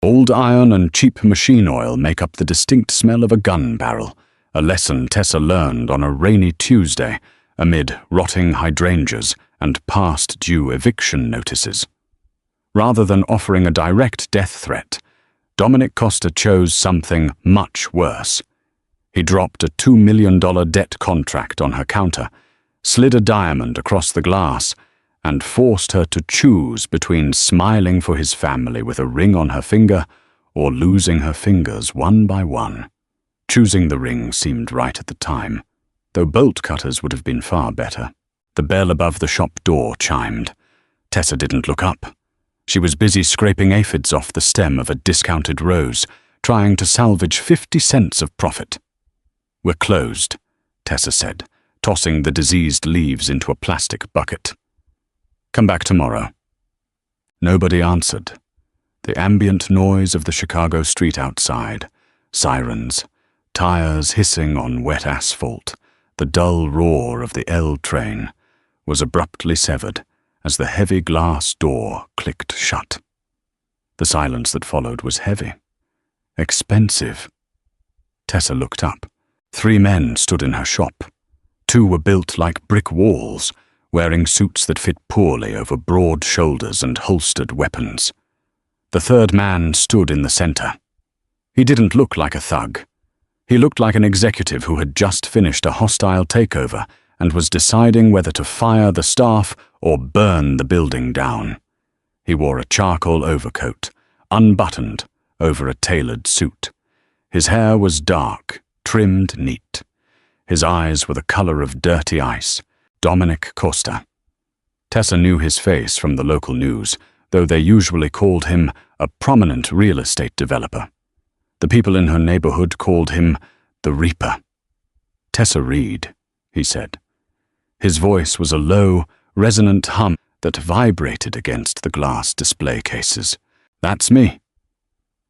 Old iron and cheap machine oil make up the distinct smell of a gun barrel, a lesson Tessa learned on a rainy Tuesday amid rotting hydrangeas and past-due eviction notices. Rather than offering a direct death threat, Dominic Costa chose something much worse. He dropped a $2 million debt contract on her counter, slid a diamond across the glass, and forced her to choose between smiling for his family with a ring on her finger or losing her fingers one by one. Choosing the ring seemed right at the time, though bolt cutters would have been far better. The bell above the shop door chimed. Tessa didn't look up. She was busy scraping aphids off the stem of a discounted rose, trying to salvage 50 cents of profit. "We're closed," Tessa said, tossing the diseased leaves into a plastic bucket. "Come back tomorrow." Nobody answered. The ambient noise of the Chicago street outside, sirens, tires hissing on wet asphalt, the dull roar of the L train, was abruptly severed as the heavy glass door clicked shut. The silence that followed was heavy. Expensive. Tessa looked up. 3 men stood in her shop. 2 were built like brick walls, wearing suits that fit poorly over broad shoulders and holstered weapons. The 3rd man stood in the center. He didn't look like a thug. He looked like an executive who had just finished a hostile takeover and was deciding whether to fire the staff or burn the building down. He wore a charcoal overcoat, unbuttoned over a tailored suit. His hair was dark, trimmed neat. His eyes were the color of dirty ice. Dominic Costa. Tessa knew his face from the local news, though they usually called him a prominent real estate developer. The people in her neighborhood called him the Reaper. "Tessa Reed," he said. His voice was a low, resonant hum that vibrated against the glass display cases. "That's me."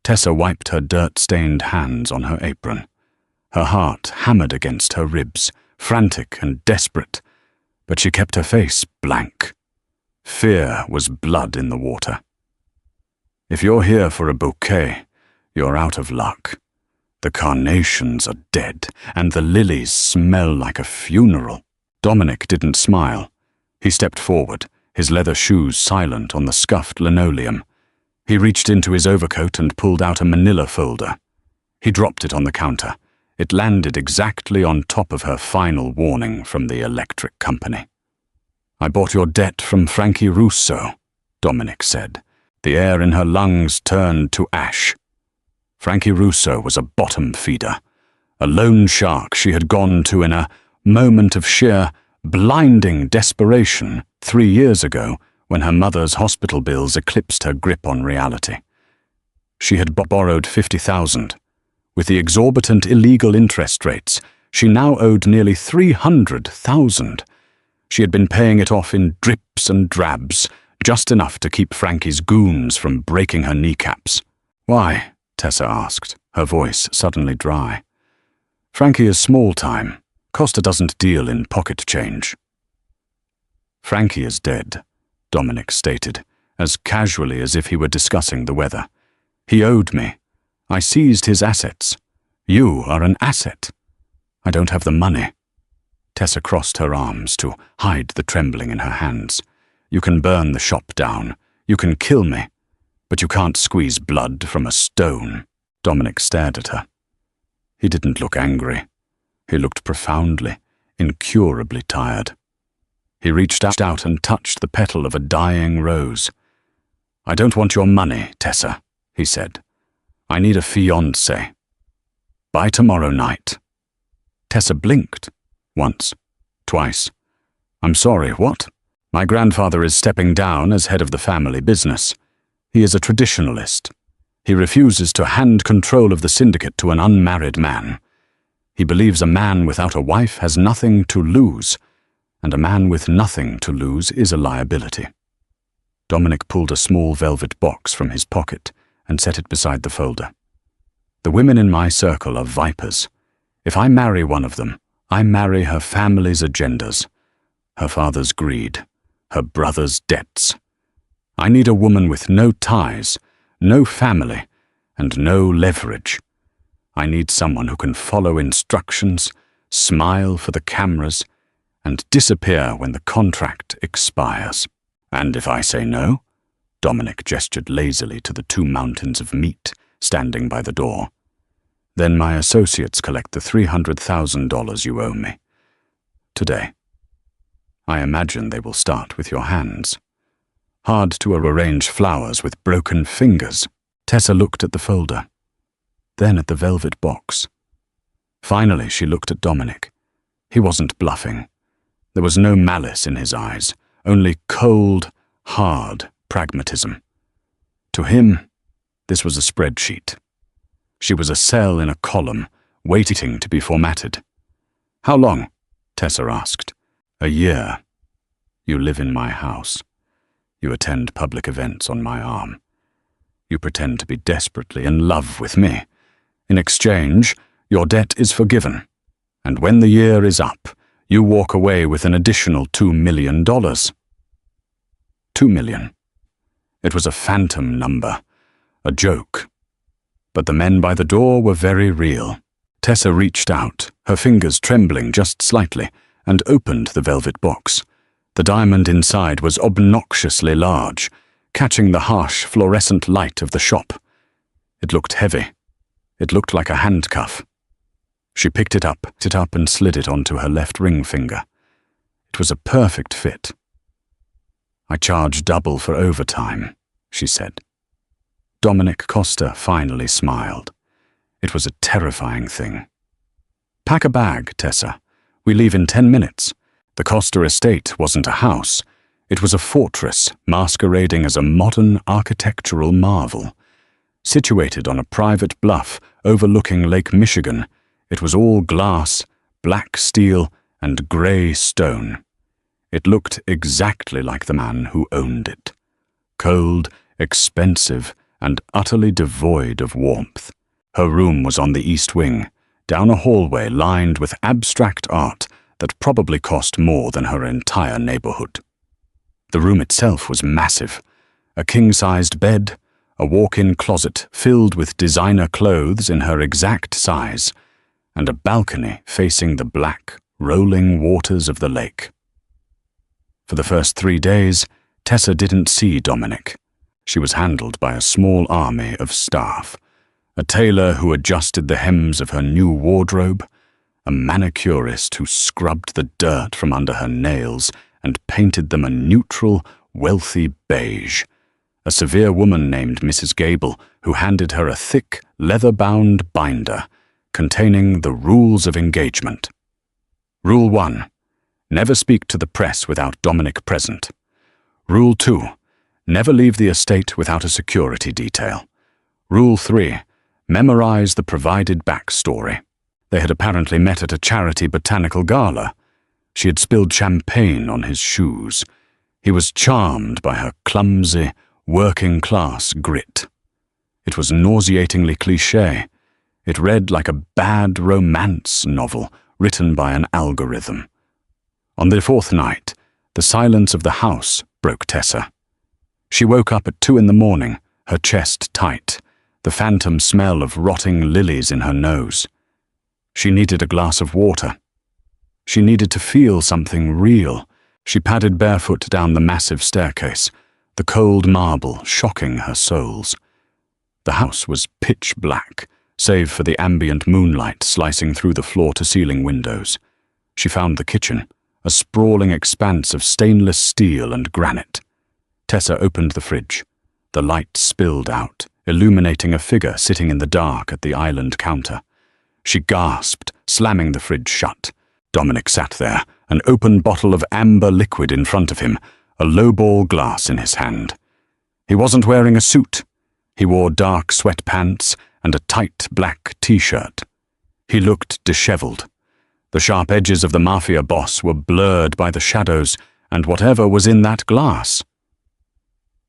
Tessa wiped her dirt-stained hands on her apron. Her heart hammered against her ribs, frantic and desperate, but she kept her face blank. Fear was blood in the water. "If you're here for a bouquet, you're out of luck. The carnations are dead, and the lilies smell like a funeral." Dominic didn't smile. He stepped forward, his leather shoes silent on the scuffed linoleum. He reached into his overcoat and pulled out a manila folder. He dropped it on the counter. It landed exactly on top of her final warning from the electric company. "I bought your debt from Frankie Russo," Dominic said. The air in her lungs turned to ash. Frankie Russo was a bottom feeder, a loan shark she had gone to in a moment of sheer, blinding desperation 3 years ago when her mother's hospital bills eclipsed her grip on reality. She had borrowed $50,000. With the exorbitant illegal interest rates, she now owed nearly $300,000. She had been paying it off in drips and drabs, just enough to keep Frankie's goons from breaking her kneecaps. "Why?" Tessa asked, her voice suddenly dry. "Frankie is small-time. Costa doesn't deal in pocket change." "Frankie is dead," Dominic stated, as casually as if he were discussing the weather. "He owed me. I seized his assets. You are an asset. I don't have the money." Tessa crossed her arms to hide the trembling in her hands. "You can burn the shop down. You can kill me. But you can't squeeze blood from a stone." Dominic stared at her. He didn't look angry. He looked profoundly, incurably tired. He reached out and touched the petal of a dying rose. "I don't want your money, Tessa," he said. "I need a fiancé. By tomorrow night." Tessa blinked. Once. Twice. "I'm sorry, what?" "My grandfather is stepping down as head of the family business. He is a traditionalist. He refuses to hand control of the syndicate to an unmarried man. He believes a man without a wife has nothing to lose, and a man with nothing to lose is a liability." Dominic pulled a small velvet box from his pocket and set it beside the folder. "The women in my circle are vipers. If I marry one of them, I marry her family's agendas, her father's greed, her brother's debts. I need a woman with no ties, no family, and no leverage. I need someone who can follow instructions, smile for the cameras, and disappear when the contract expires. And if I say no? Dominic gestured lazily to the 2 mountains of meat standing by the door. Then my associates collect the $300,000 you owe me. Today. I imagine they will start with your hands. Hard to arrange flowers with broken fingers. Tessa looked at the folder, then at the velvet box. Finally, she looked at Dominic. He wasn't bluffing. There was no malice in his eyes, only cold, hard pragmatism. To him, this was a spreadsheet. She was a cell in a column, waiting to be formatted. How long? Tessa asked. A year. You live in my house. You attend public events on my arm. You pretend to be desperately in love with me. In exchange, your debt is forgiven. And when the year is up, you walk away with an additional $2 million. $2 million. It was a phantom number, a joke. But the men by the door were very real. Tessa reached out, her fingers trembling just slightly, and opened the velvet box. The diamond inside was obnoxiously large, catching the harsh fluorescent light of the shop. It looked heavy. It looked like a handcuff. She picked it up and slid it onto her left ring finger. It was a perfect fit. I charge double for overtime, she said. Dominic Costa finally smiled. It was a terrifying thing. Pack a bag, Tessa. We leave in 10 minutes. The Costa estate wasn't a house. It was a fortress masquerading as a modern architectural marvel. Situated on a private bluff overlooking Lake Michigan, it was all glass, black steel, and grey stone. It looked exactly like the man who owned it. Cold, expensive, and utterly devoid of warmth. Her room was on the east wing, down a hallway lined with abstract art that probably cost more than her entire neighborhood. The room itself was massive. A king-sized bed, a walk-in closet filled with designer clothes in her exact size, and a balcony facing the black, rolling waters of the lake. For the first 3 days, Tessa didn't see Dominic. She was handled by a small army of staff, a tailor who adjusted the hems of her new wardrobe, a manicurist who scrubbed the dirt from under her nails and painted them a neutral, wealthy beige, a severe woman named Mrs. Gable who handed her a thick, leather-bound binder containing the rules of engagement. Rule 1. Never speak to the press without Dominic present. Rule 2. Never leave the estate without a security detail. Rule 3. Memorize the provided backstory. They had apparently met at a charity botanical gala. She had spilled champagne on his shoes. He was charmed by her clumsy, working-class grit. It was nauseatingly cliché. It read like a bad romance novel written by an algorithm. On the 4th night, the silence of the house broke Tessa. She woke up at 2 a.m, her chest tight, the phantom smell of rotting lilies in her nose. She needed a glass of water. She needed to feel something real. She padded barefoot down the massive staircase, the cold marble shocking her soles. The house was pitch black, save for the ambient moonlight slicing through the floor-to-ceiling windows. She found the kitchen, a sprawling expanse of stainless steel and granite. Tessa opened the fridge. The light spilled out, illuminating a figure sitting in the dark at the island counter. She gasped, slamming the fridge shut. Dominic sat there, an open bottle of amber liquid in front of him, a lowball glass in his hand. He wasn't wearing a suit. He wore dark sweatpants and a tight black t-shirt. He looked disheveled. The sharp edges of the Mafia boss were blurred by the shadows and whatever was in that glass.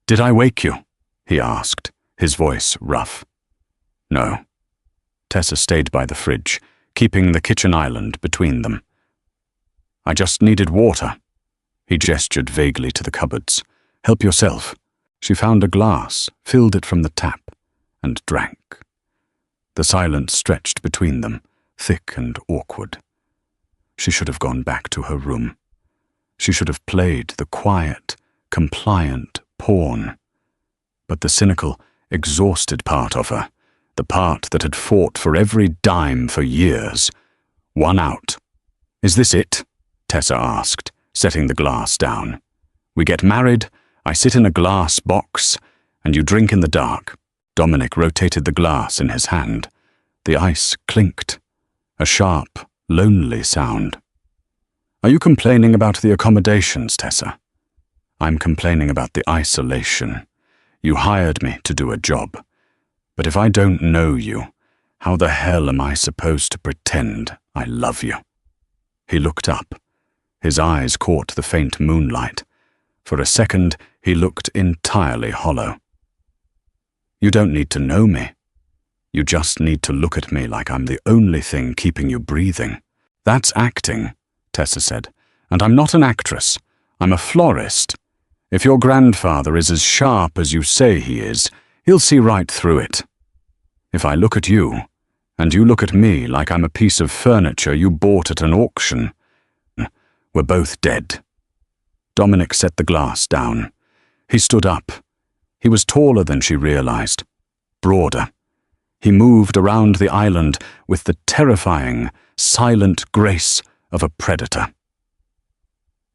"Did I wake you?" he asked, his voice rough. No. Tessa stayed by the fridge, keeping the kitchen island between them. "I just needed water." He gestured vaguely to the cupboards. "Help yourself." She found a glass, filled it from the tap, and drank. The silence stretched between them, thick and awkward. She should have gone back to her room. She should have played the quiet, compliant pawn. But the cynical, exhausted part of her, the part that had fought for every dime for years, won out. "Is this it?" Tessa asked, setting the glass down. "We get married, I sit in a glass box, and you drink in the dark." Dominic rotated the glass in his hand. The ice clinked, a sharp, lonely sound. "Are you complaining about the accommodations, Tessa?" "I'm complaining about the isolation. You hired me to do a job. But if I don't know you, how the hell am I supposed to pretend I love you?" He looked up. His eyes caught the faint moonlight. For a second, he looked entirely hollow. "You don't need to know me. You just need to look at me like I'm the only thing keeping you breathing." "That's acting," Tessa said. "And I'm not an actress. I'm a florist. If your grandfather is as sharp as you say he is, he'll see right through it. If I look at you, and you look at me like I'm a piece of furniture you bought at an auction, we're both dead." Dominic set the glass down. He stood up. He was taller than she realized, broader. He moved around the island with the terrifying, silent grace of a predator.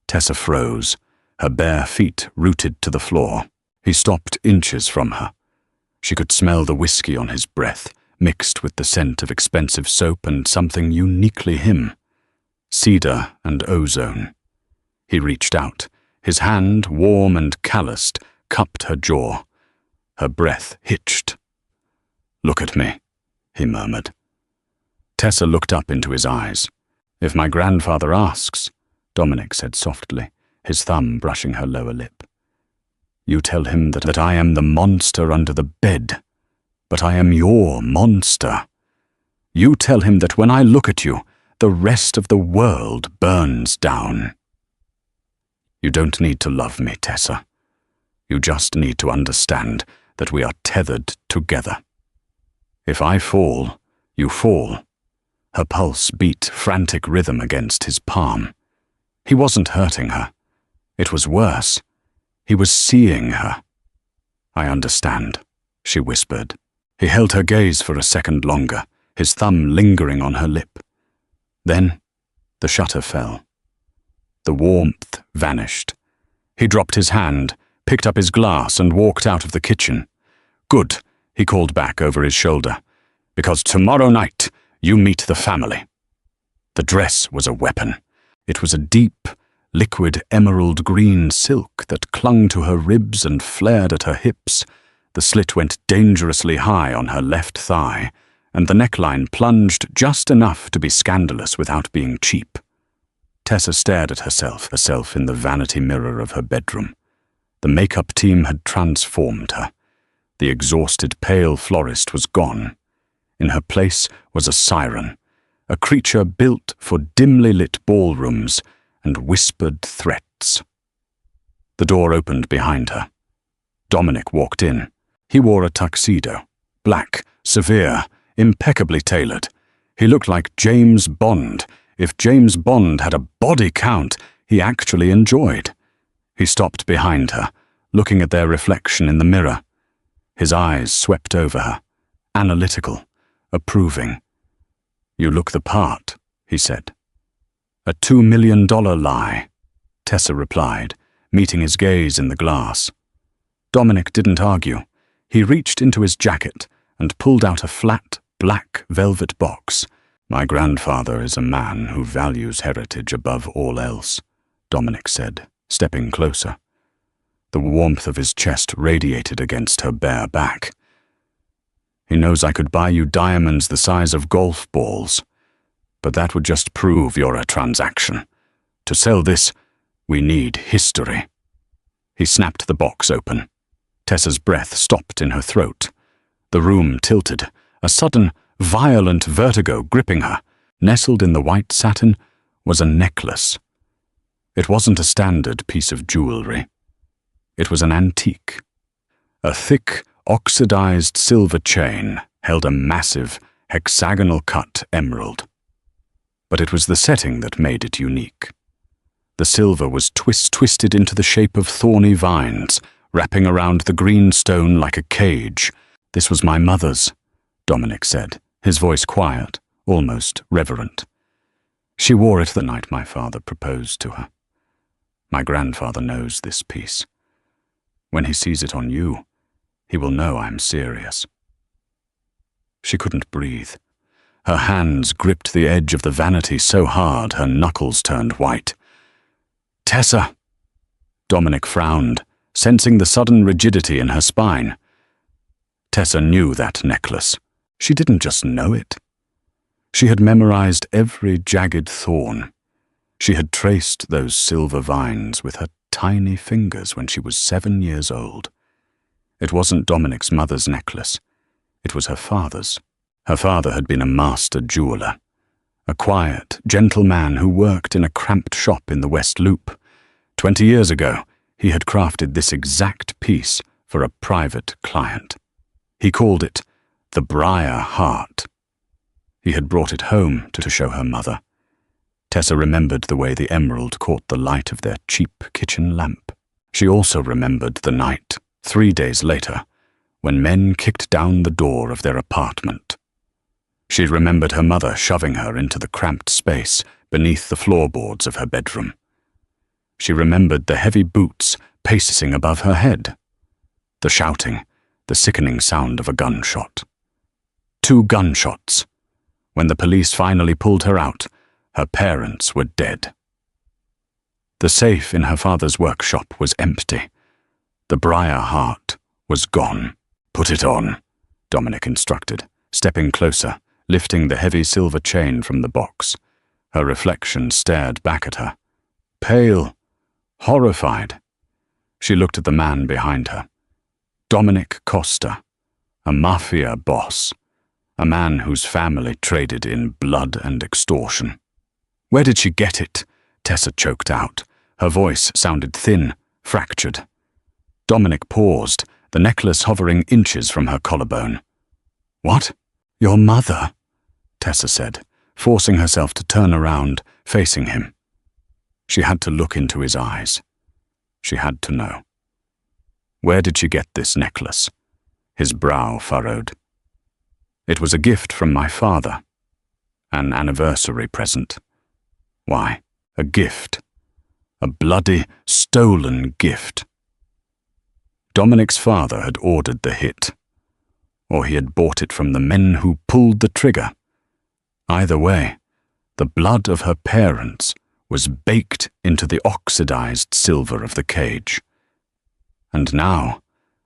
Tessa froze, her bare feet rooted to the floor. He stopped inches from her. She could smell the whiskey on his breath, mixed with the scent of expensive soap and something uniquely him. Cedar and ozone. He reached out. His hand, warm and calloused, cupped her jaw. Her breath hitched. "Look at me," he murmured. Tessa looked up into his eyes. "If my grandfather asks," Dominic said softly, his thumb brushing her lower lip, "you tell him that I am the monster under the bed, but I am your monster. You tell him that when I look at you, the rest of the world burns down." "You don't need to love me, Tessa. You just need to understand that we are tethered together. If I fall, you fall." Her pulse beat frantic rhythm against his palm. He wasn't hurting her. It was worse. He was seeing her. "I understand," she whispered. He held her gaze for a second longer, his thumb lingering on her lip. Then the shutter fell. The warmth vanished. He dropped his hand, picked up his glass, and walked out of the kitchen. "Good," he called back over his shoulder, "because tomorrow night you meet the family." The dress was a weapon. It was a deep, liquid emerald green silk that clung to her ribs and flared at her hips. The slit went dangerously high on her left thigh, and the neckline plunged just enough to be scandalous without being cheap. Tessa stared at herself in the vanity mirror of her bedroom. The makeup team had transformed her. The exhausted pale florist was gone. In her place was a siren, a creature built for dimly lit ballrooms and whispered threats. The door opened behind her. Dominic walked in. He wore a tuxedo, black, severe, impeccably tailored. He looked like James Bond. If James Bond had a body count he actually enjoyed. He stopped behind her, looking at their reflection in the mirror. His eyes swept over her, analytical, approving. "You look the part," he said. "A $2 million lie," Tessa replied, meeting his gaze in the glass. Dominic didn't argue. He reached into his jacket and pulled out a flat, black velvet box. "My grandfather is a man who values heritage above all else," Dominic said, stepping closer. The warmth of his chest radiated against her bare back. "He knows I could buy you diamonds the size of golf balls, but that would just prove you're a transaction. To sell this, we need history." He snapped the box open. Tessa's breath stopped in her throat. The room tilted, a sudden, violent vertigo gripping her. Nestled in the white satin was a necklace. It wasn't a standard piece of jewelry. It was an antique. A thick, oxidized silver chain held a massive, hexagonal-cut emerald. But it was the setting that made it unique. The silver was twisted into the shape of thorny vines, wrapping around the green stone like a cage. "This was my mother's," Dominic said, his voice quiet, almost reverent. "She wore it the night my father proposed to her. My grandfather knows this piece. When he sees it on you, he will know I'm serious." She couldn't breathe. Her hands gripped the edge of the vanity so hard her knuckles turned white. "Tessa!" Dominic frowned, sensing the sudden rigidity in her spine. Tessa knew that necklace. She didn't just know it. She had memorized every jagged thorn. She had traced those silver vines with her tiny fingers when she was 7 years old. It wasn't Dominic's mother's necklace. It was her father's. Her father had been a master jeweler, a quiet, gentle man who worked in a cramped shop in the West Loop. 20 years ago, he had crafted this exact piece for a private client. He called it the Briar Heart. He had brought it home to show her mother. Tessa remembered the way the emerald caught the light of their cheap kitchen lamp. She also remembered the night, 3 days later, when men kicked down the door of their apartment. She remembered her mother shoving her into the cramped space beneath the floorboards of her bedroom. She remembered the heavy boots pacing above her head, the shouting, the sickening sound of a gunshot. 2 gunshots. When the police finally pulled her out, her parents were dead. The safe in her father's workshop was empty. The Briar Heart was gone. "Put it on," Dominic instructed, stepping closer, lifting the heavy silver chain from the box. Her reflection stared back at her, pale, horrified. She looked at the man behind her. Dominic Costa, a Mafia boss, a man whose family traded in blood and extortion. "Where did she get it?" Tessa choked out. Her voice sounded thin, fractured. Dominic paused, the necklace hovering inches from her collarbone. "What? Your mother?" Tessa said, forcing herself to turn around, facing him. She had to look into his eyes. She had to know. "Where did she get this necklace?" His brow furrowed. "It was a gift from my father. An anniversary present." Why, a gift. A bloody, stolen gift. Dominic's father had ordered the hit, or he had bought it from the men who pulled the trigger. Either way, the blood of her parents was baked into the oxidized silver of the cage. And now,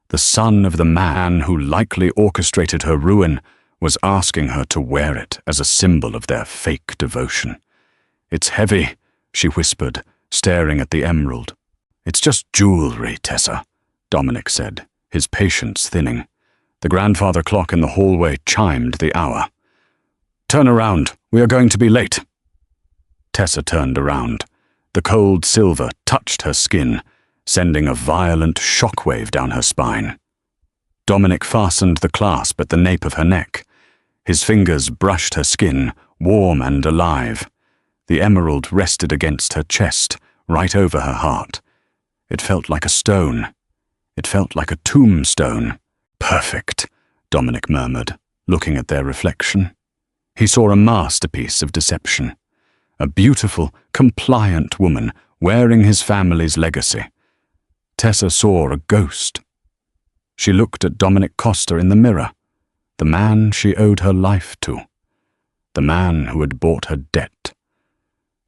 the son of the man who likely orchestrated her ruin was asking her to wear it as a symbol of their fake devotion. "It's heavy," she whispered, staring at the emerald. "It's just jewelry, Tessa," Dominic said, his patience thinning. The grandfather clock in the hallway chimed the hour. "Turn around, we are going to be late." Tessa turned around. The cold silver touched her skin, sending a violent shockwave down her spine. Dominic fastened the clasp at the nape of her neck. His fingers brushed her skin, warm and alive. The emerald rested against her chest, right over her heart. It felt like a stone. It felt like a tombstone. "Perfect," Dominic murmured, looking at their reflection. He saw a masterpiece of deception. A beautiful, compliant woman wearing his family's legacy. Tessa saw a ghost. She looked at Dominic Costa in the mirror, the man she owed her life to, the man who had bought her debt,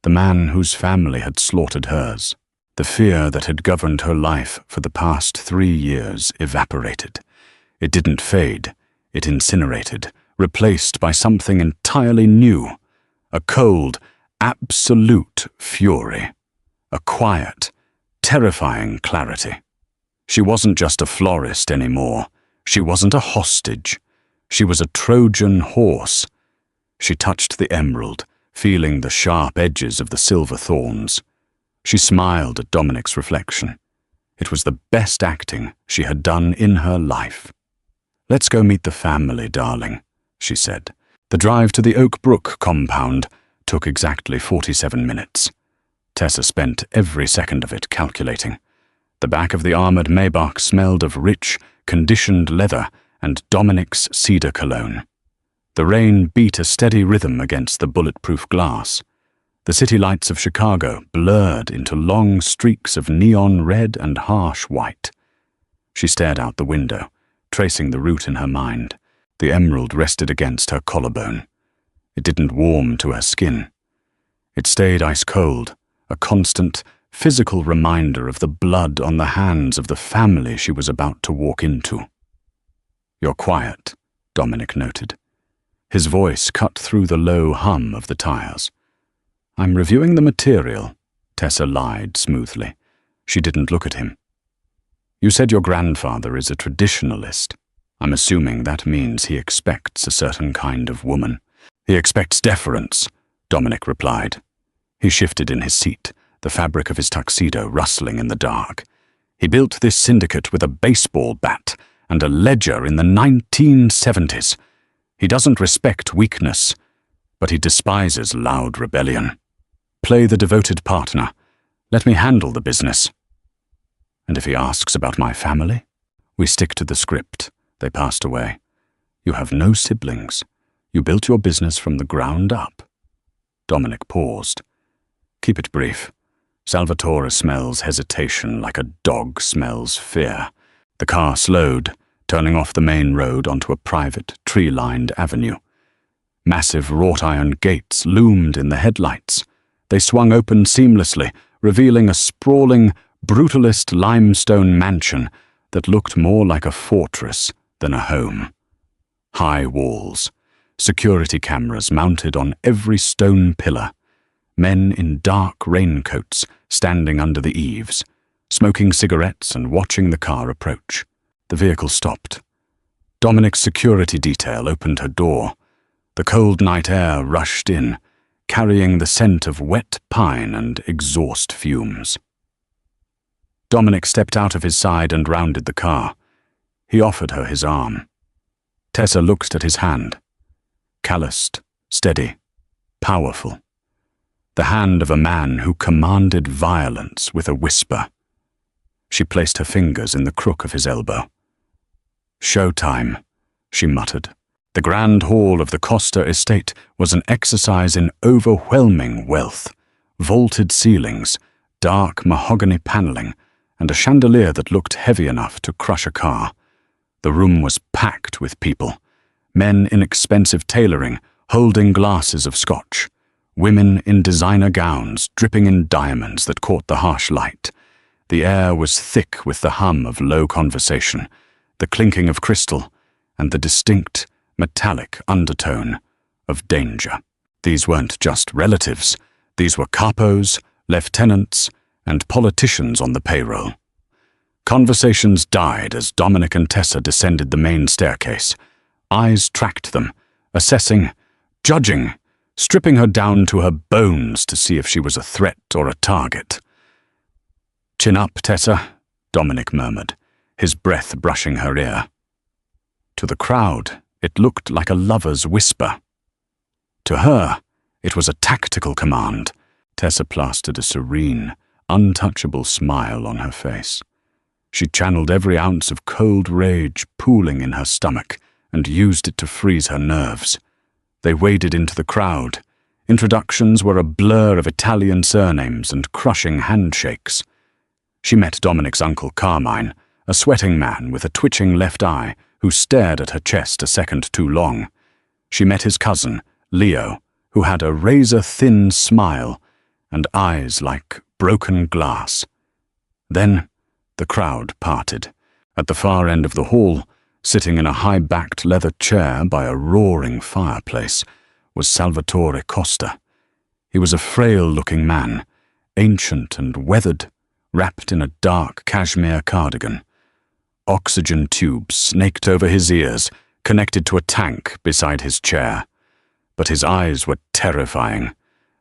the man whose family had slaughtered hers. The fear that had governed her life for the past 3 years evaporated. It didn't fade, it incinerated, replaced by something entirely new, a cold, absolute fury, a quiet, terrifying clarity. She wasn't just a florist anymore. She wasn't a hostage. She was a Trojan horse. She touched the emerald, feeling the sharp edges of the silver thorns. She smiled at Dominic's reflection. It was the best acting she had done in her life. "Let's go meet the family, darling," she said. The drive to the Oak Brook compound took exactly 47 minutes. Tessa spent every second of it calculating. The back of the armored Maybach smelled of rich, conditioned leather and Dominic's cedar cologne. The rain beat a steady rhythm against the bulletproof glass. The city lights of Chicago blurred into long streaks of neon red and harsh white. She stared out the window, tracing the route in her mind. The emerald rested against her collarbone. It didn't warm to her skin. It stayed ice cold, a constant, physical reminder of the blood on the hands of the family she was about to walk into. "You're quiet," Dominic noted. His voice cut through the low hum of the tires. "I'm reviewing the material," Tessa lied smoothly. She didn't look at him. "You said your grandfather is a traditionalist. I'm assuming that means he expects a certain kind of woman." "He expects deference," Dominic replied. He shifted in his seat, the fabric of his tuxedo rustling in the dark. "He built this syndicate with a baseball bat and a ledger in the 1970s. He doesn't respect weakness, but he despises loud rebellion. Play the devoted partner. Let me handle the business." "And if he asks about my family?" "We stick to the script. They passed away. You have no siblings. You built your business from the ground up." Dominic paused. "Keep it brief. Salvatore smells hesitation like a dog smells fear." The car slowed, turning off the main road onto a private, tree-lined avenue. Massive wrought-iron gates loomed in the headlights. They swung open seamlessly, revealing a sprawling, brutalist limestone mansion that looked more like a fortress than a home. High walls, security cameras mounted on every stone pillar, men in dark raincoats standing under the eaves, smoking cigarettes and watching the car approach. The vehicle stopped. Dominic's security detail opened her door. The cold night air rushed in, carrying the scent of wet pine and exhaust fumes. Dominic stepped out of his side and rounded the car. He offered her his arm. Tessa looked at his hand. Calloused, steady, powerful. The hand of a man who commanded violence with a whisper. She placed her fingers in the crook of his elbow. "Showtime," she muttered. The grand hall of the Costa estate was an exercise in overwhelming wealth. Vaulted ceilings, dark mahogany paneling, and a chandelier that looked heavy enough to crush a car. The room was packed with people. Men in expensive tailoring, holding glasses of scotch. Women in designer gowns, dripping in diamonds that caught the harsh light. The air was thick with the hum of low conversation, the clinking of crystal, and the distinct, metallic undertone of danger. These weren't just relatives. These were capos, lieutenants, and politicians on the payroll. Conversations died as Dominic and Tessa descended the main staircase. Eyes tracked them, assessing, judging, stripping her down to her bones to see if she was a threat or a target. "Chin up, Tessa," Dominic murmured, his breath brushing her ear. To the crowd, it looked like a lover's whisper. To her, it was a tactical command. Tessa plastered a serene, untouchable smile on her face. She channeled every ounce of cold rage pooling in her stomach and used it to freeze her nerves. They waded into the crowd. Introductions were a blur of Italian surnames and crushing handshakes. She met Dominic's uncle Carmine, a sweating man with a twitching left eye who stared at her chest a second too long. She met his cousin, Leo, who had a razor-thin smile and eyes like broken glass. Then the crowd parted. At the far end of the hall, sitting in a high-backed leather chair by a roaring fireplace, was Salvatore Costa. He was a frail-looking man, ancient and weathered, wrapped in a dark cashmere cardigan. Oxygen tubes snaked over his ears, connected to a tank beside his chair. But his eyes were terrifying.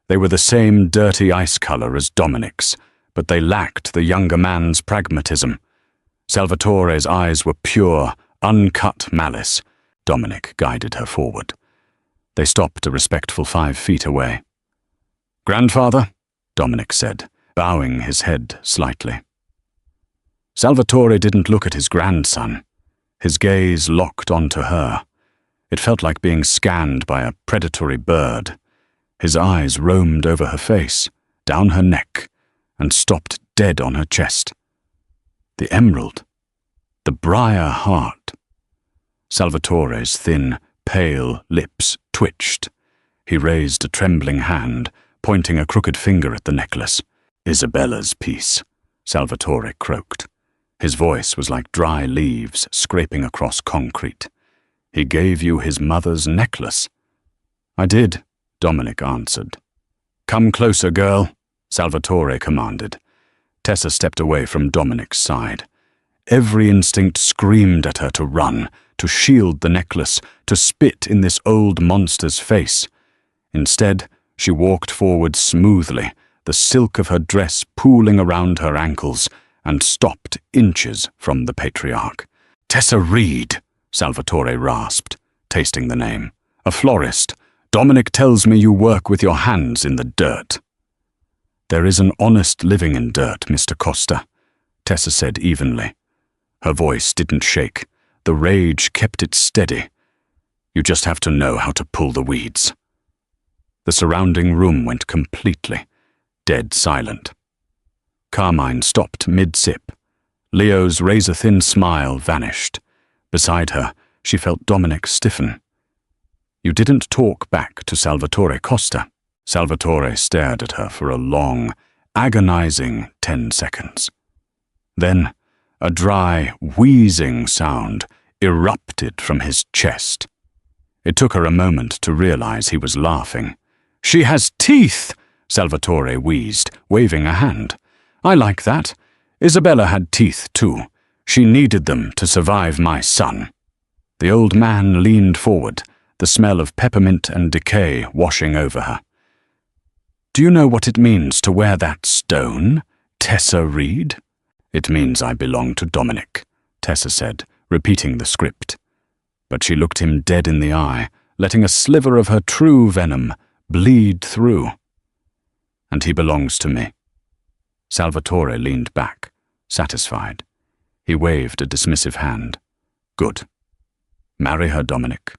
They were the same dirty ice color as Dominic's, but they lacked the younger man's pragmatism. Salvatore's eyes were pure, uncut malice. Dominic guided her forward. They stopped a respectful 5 feet away. "Grandfather," Dominic said, bowing his head slightly. Salvatore didn't look at his grandson. His gaze locked onto her. It felt like being scanned by a predatory bird. His eyes roamed over her face, down her neck, and stopped dead on her chest. The emerald. The briar heart. Salvatore's thin, pale lips twitched. He raised a trembling hand, pointing a crooked finger at the necklace. "Isabella's piece," Salvatore croaked. His voice was like dry leaves scraping across concrete. "He gave you his mother's necklace." "I did," Dominic answered. "Come closer, girl," Salvatore commanded. Tessa stepped away from Dominic's side. Every instinct screamed at her to run, to shield the necklace, to spit in this old monster's face. Instead, she walked forward smoothly, the silk of her dress pooling around her ankles, and stopped inches from the patriarch. "Tessa Reed," Salvatore rasped, tasting the name. "A florist. Dominic tells me you work with your hands in the dirt." "There is an honest living in dirt, Mr. Costa," Tessa said evenly. Her voice didn't shake. The rage kept it steady. "You just have to know how to pull the weeds." The surrounding room went completely, dead silent. Carmine stopped mid-sip. Leo's razor-thin smile vanished. Beside her, she felt Dominic stiffen. "You didn't talk back to Salvatore Costa." Salvatore stared at her for a long, agonizing 10 seconds. Then, a dry, wheezing sound erupted from his chest. It took her a moment to realize he was laughing. "She has teeth!" Salvatore wheezed, waving a hand. "I like that. Isabella had teeth, too. She needed them to survive my son." The old man leaned forward, the smell of peppermint and decay washing over her. "Do you know what it means to wear that stone, Tessa Reed?" "It means I belong to Dominic," Tessa said, repeating the script. But she looked him dead in the eye, letting a sliver of her true venom bleed through. "And he belongs to me." Salvatore leaned back, satisfied. He waved a dismissive hand. "Good. Marry her, Dominic,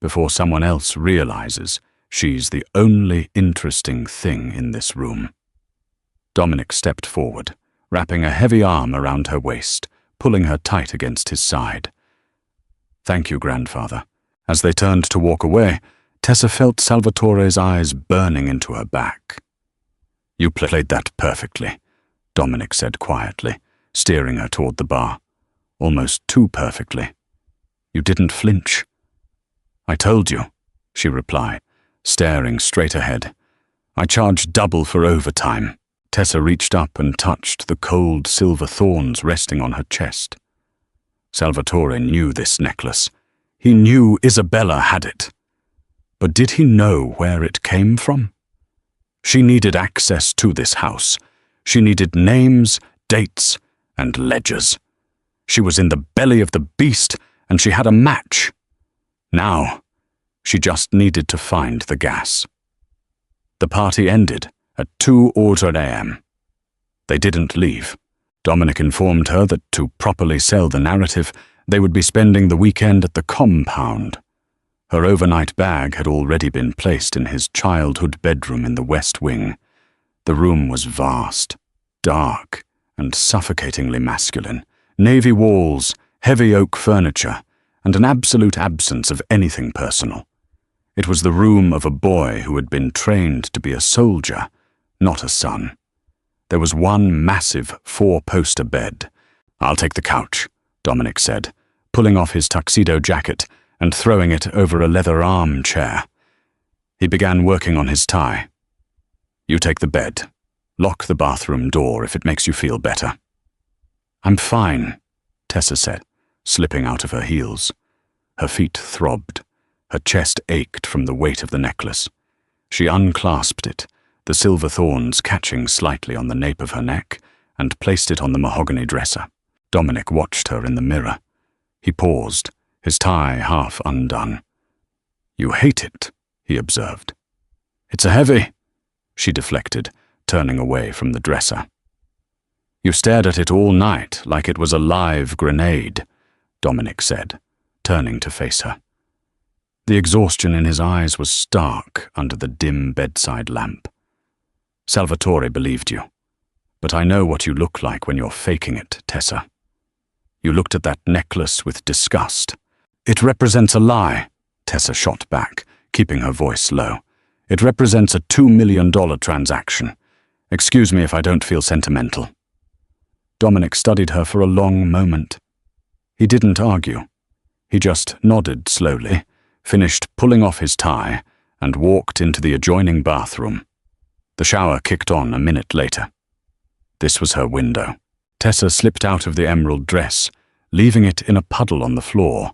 before someone else realizes she's the only interesting thing in this room." Dominic stepped forward, wrapping a heavy arm around her waist, pulling her tight against his side. "Thank you, grandfather." As they turned to walk away, Tessa felt Salvatore's eyes burning into her back. "You played that perfectly," Dominic said quietly, steering her toward the bar. "Almost too perfectly. You didn't flinch." "I told you," she replied, staring straight ahead. "I charged double for overtime." Tessa reached up and touched the cold silver thorns resting on her chest. Salvatore knew this necklace. He knew Isabella had it. But did he know where it came from? She needed access to this house. She needed names, dates, and ledgers. She was in the belly of the beast, and she had a match. Now, she just needed to find the gas. The party ended at 2:15 a.m. They didn't leave. Dominic informed her that to properly sell the narrative, they would be spending the weekend at the compound. Her overnight bag had already been placed in his childhood bedroom in the West Wing. The room was vast, dark, and suffocatingly masculine. Navy walls, heavy oak furniture, and an absolute absence of anything personal. It was the room of a boy who had been trained to be a soldier, not a son. There was one massive 4-poster bed. "I'll take the couch," Dominic said, pulling off his tuxedo jacket and throwing it over a leather armchair. He began working on his tie. "You take the bed. Lock the bathroom door if it makes you feel better." "I'm fine," Tessa said, slipping out of her heels. Her feet throbbed. Her chest ached from the weight of the necklace. She unclasped it, the silver thorns catching slightly on the nape of her neck, and placed it on the mahogany dresser. Dominic watched her in the mirror. He paused, his tie half undone. "You hate it," he observed. "It's a heavy," she deflected, turning away from the dresser. "You stared at it all night like it was a live grenade," Dominic said, turning to face her. The exhaustion in his eyes was stark under the dim bedside lamp. "Salvatore believed you, but I know what you look like when you're faking it, Tessa. You looked at that necklace with disgust." "It represents a lie," Tessa shot back, keeping her voice low. "It represents a $2 million transaction. Excuse me if I don't feel sentimental." Dominic studied her for a long moment. He didn't argue. He just nodded slowly, finished pulling off his tie, and walked into the adjoining bathroom. The shower kicked on a minute later. This was her window. Tessa slipped out of the emerald dress, leaving it in a puddle on the floor,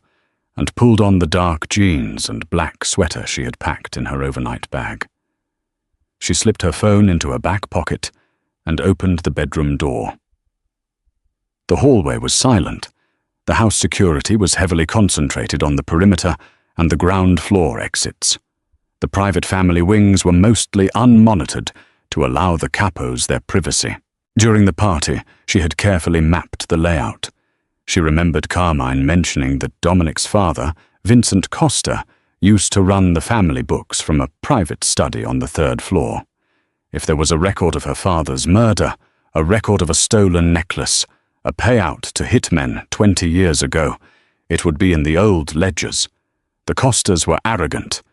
and pulled on the dark jeans and black sweater she had packed in her overnight bag. She slipped her phone into her back pocket and opened the bedroom door. The hallway was silent. The house security was heavily concentrated on the perimeter and the ground floor exits. The private family wings were mostly unmonitored to allow the capos their privacy. During the party, she had carefully mapped the layout. She remembered Carmine mentioning that Dominic's father, Vincent Costa, used to run the family books from a private study on the third floor. If there was a record of her father's murder, a record of a stolen necklace, a payout to hitmen 20 years ago, it would be in the old ledgers. The Costas were arrogant,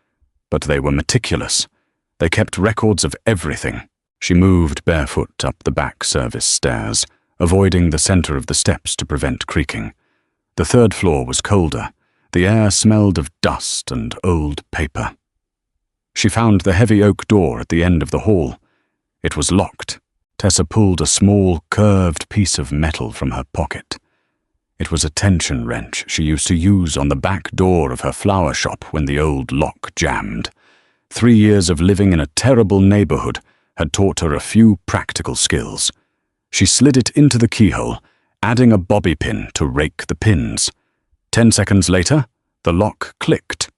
but they were meticulous. They kept records of everything. She moved barefoot up the back service stairs, avoiding the center of the steps to prevent creaking. The third floor was colder. The air smelled of dust and old paper. She found the heavy oak door at the end of the hall. It was locked. Tessa pulled a small, curved piece of metal from her pocket. It was a tension wrench she used to use on the back door of her flower shop when the old lock jammed. 3 years of living in a terrible neighborhood had taught her a few practical skills. She slid it into the keyhole, adding a bobby pin to rake the pins. 10 seconds later, the lock clicked.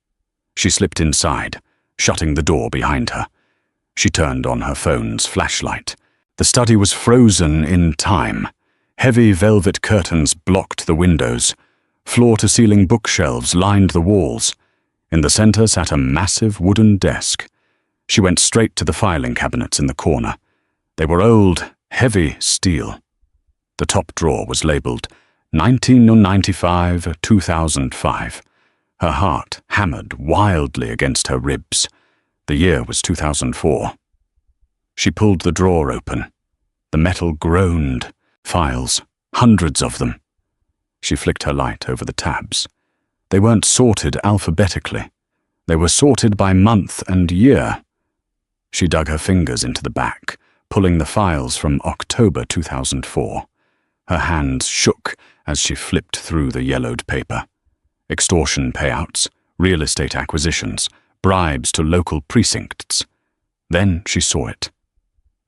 She slipped inside, shutting the door behind her. She turned on her phone's flashlight. The study was frozen in time. Heavy velvet curtains blocked the windows. Floor-to-ceiling bookshelves lined the walls. In the center sat a massive wooden desk. She went straight to the filing cabinets in the corner. They were old, heavy steel. The top drawer was labeled 1995-2005. Her heart hammered wildly against her ribs. The year was 2004. She pulled the drawer open. The metal groaned. Files, hundreds of them. She flicked her light over the tabs. They weren't sorted alphabetically. They were sorted by month and year. She dug her fingers into the back, pulling the files from October 2004. Her hands shook as she flipped through the yellowed paper. Extortion payouts, real estate acquisitions, bribes to local precincts. Then she saw it.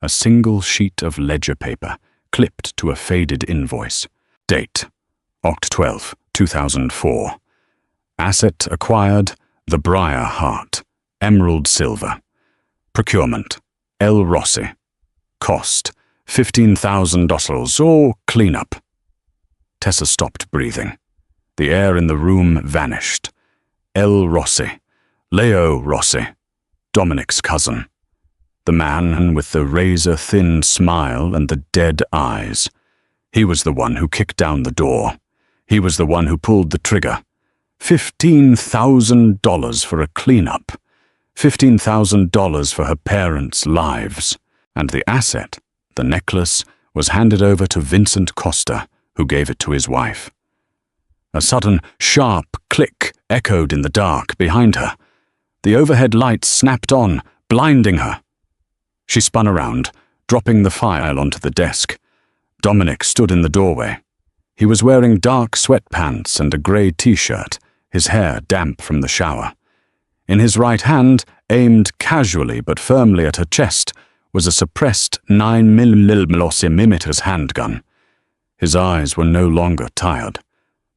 A single sheet of ledger paper, clipped to a faded invoice. Date, Oct 12, 2004. Asset acquired, the Briar Heart, emerald silver. Procurement, El Rossi. Cost, $15,000 or cleanup. Tessa stopped breathing. The air in the room vanished. El Rossi, Leo Rossi, Dominic's cousin. The man with the razor-thin smile and the dead eyes. He was the one who kicked down the door. He was the one who pulled the trigger. $15,000 for a cleanup. $15,000 for her parents' lives. And the asset, the necklace, was handed over to Vincent Costa, who gave it to his wife. A sudden, sharp click echoed in the dark behind her. The overhead lights snapped on, blinding her. She spun around, dropping the file onto the desk. Dominic stood in the doorway. He was wearing dark sweatpants and a grey t-shirt, his hair damp from the shower. In his right hand, aimed casually but firmly at her chest, was a suppressed 9mm handgun. His eyes were no longer tired.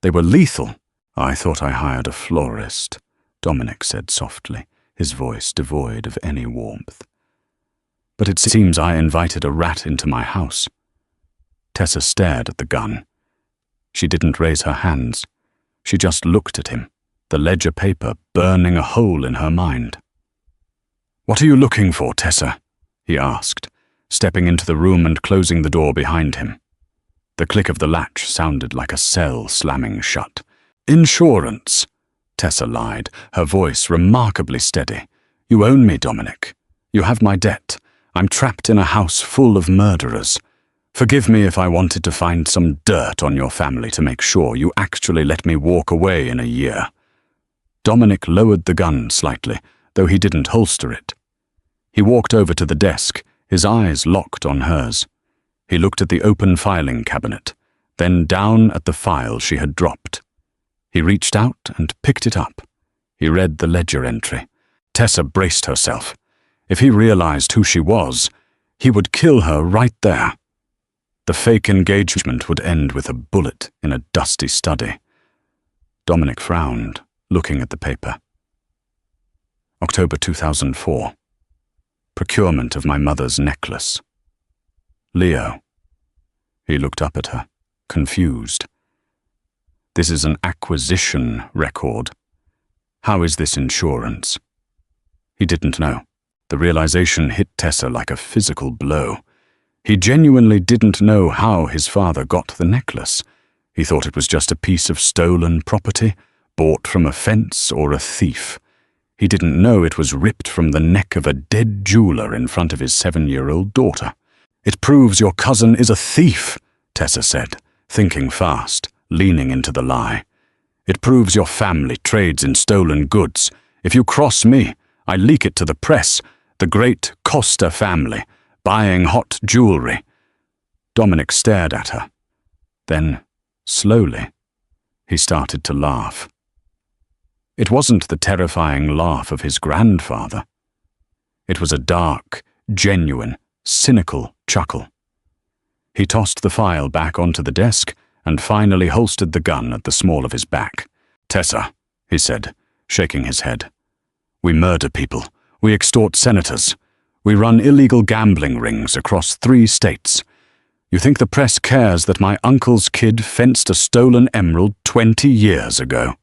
They were lethal. "I thought I hired a florist," Dominic said softly, his voice devoid of any warmth. "But it seems I invited a rat into my house." Tessa stared at the gun. She didn't raise her hands. She just looked at him, the ledger paper burning a hole in her mind. "What are you looking for, Tessa?" he asked, stepping into the room and closing the door behind him. The click of the latch sounded like a cell slamming shut. "Insurance," Tessa lied, her voice remarkably steady. "You own me, Dominic. You have my debt. I'm trapped in a house full of murderers. Forgive me if I wanted to find some dirt on your family to make sure you actually let me walk away in a year." Dominic lowered the gun slightly, though he didn't holster it. He walked over to the desk, his eyes locked on hers. He looked at the open filing cabinet, then down at the file she had dropped. He reached out and picked it up. He read the ledger entry. Tessa braced herself. If he realized who she was, he would kill her right there. The fake engagement would end with a bullet in a dusty study. Dominic frowned, looking at the paper. October 2004. Procurement of my mother's necklace. Leo. He looked up at her, confused. This is an acquisition record. How is this insurance? He didn't know. The realization hit Tessa like a physical blow. He genuinely didn't know how his father got the necklace. He thought it was just a piece of stolen property, bought from a fence or a thief. He didn't know it was ripped from the neck of a dead jeweler in front of his 7-year-old daughter. "It proves your cousin is a thief," Tessa said, thinking fast, leaning into the lie. "It proves your family trades in stolen goods. If you cross me, I leak it to the press. The great Costa family, buying hot jewelry." Dominic stared at her. Then, slowly, he started to laugh. It wasn't the terrifying laugh of his grandfather. It was a dark, genuine, cynical chuckle. He tossed the file back onto the desk and finally holstered the gun at the small of his back. "Tessa," he said, shaking his head. "We murder people. We extort senators. We run illegal gambling rings across 3 states. You think the press cares that my uncle's kid fenced a stolen emerald 20 years ago?"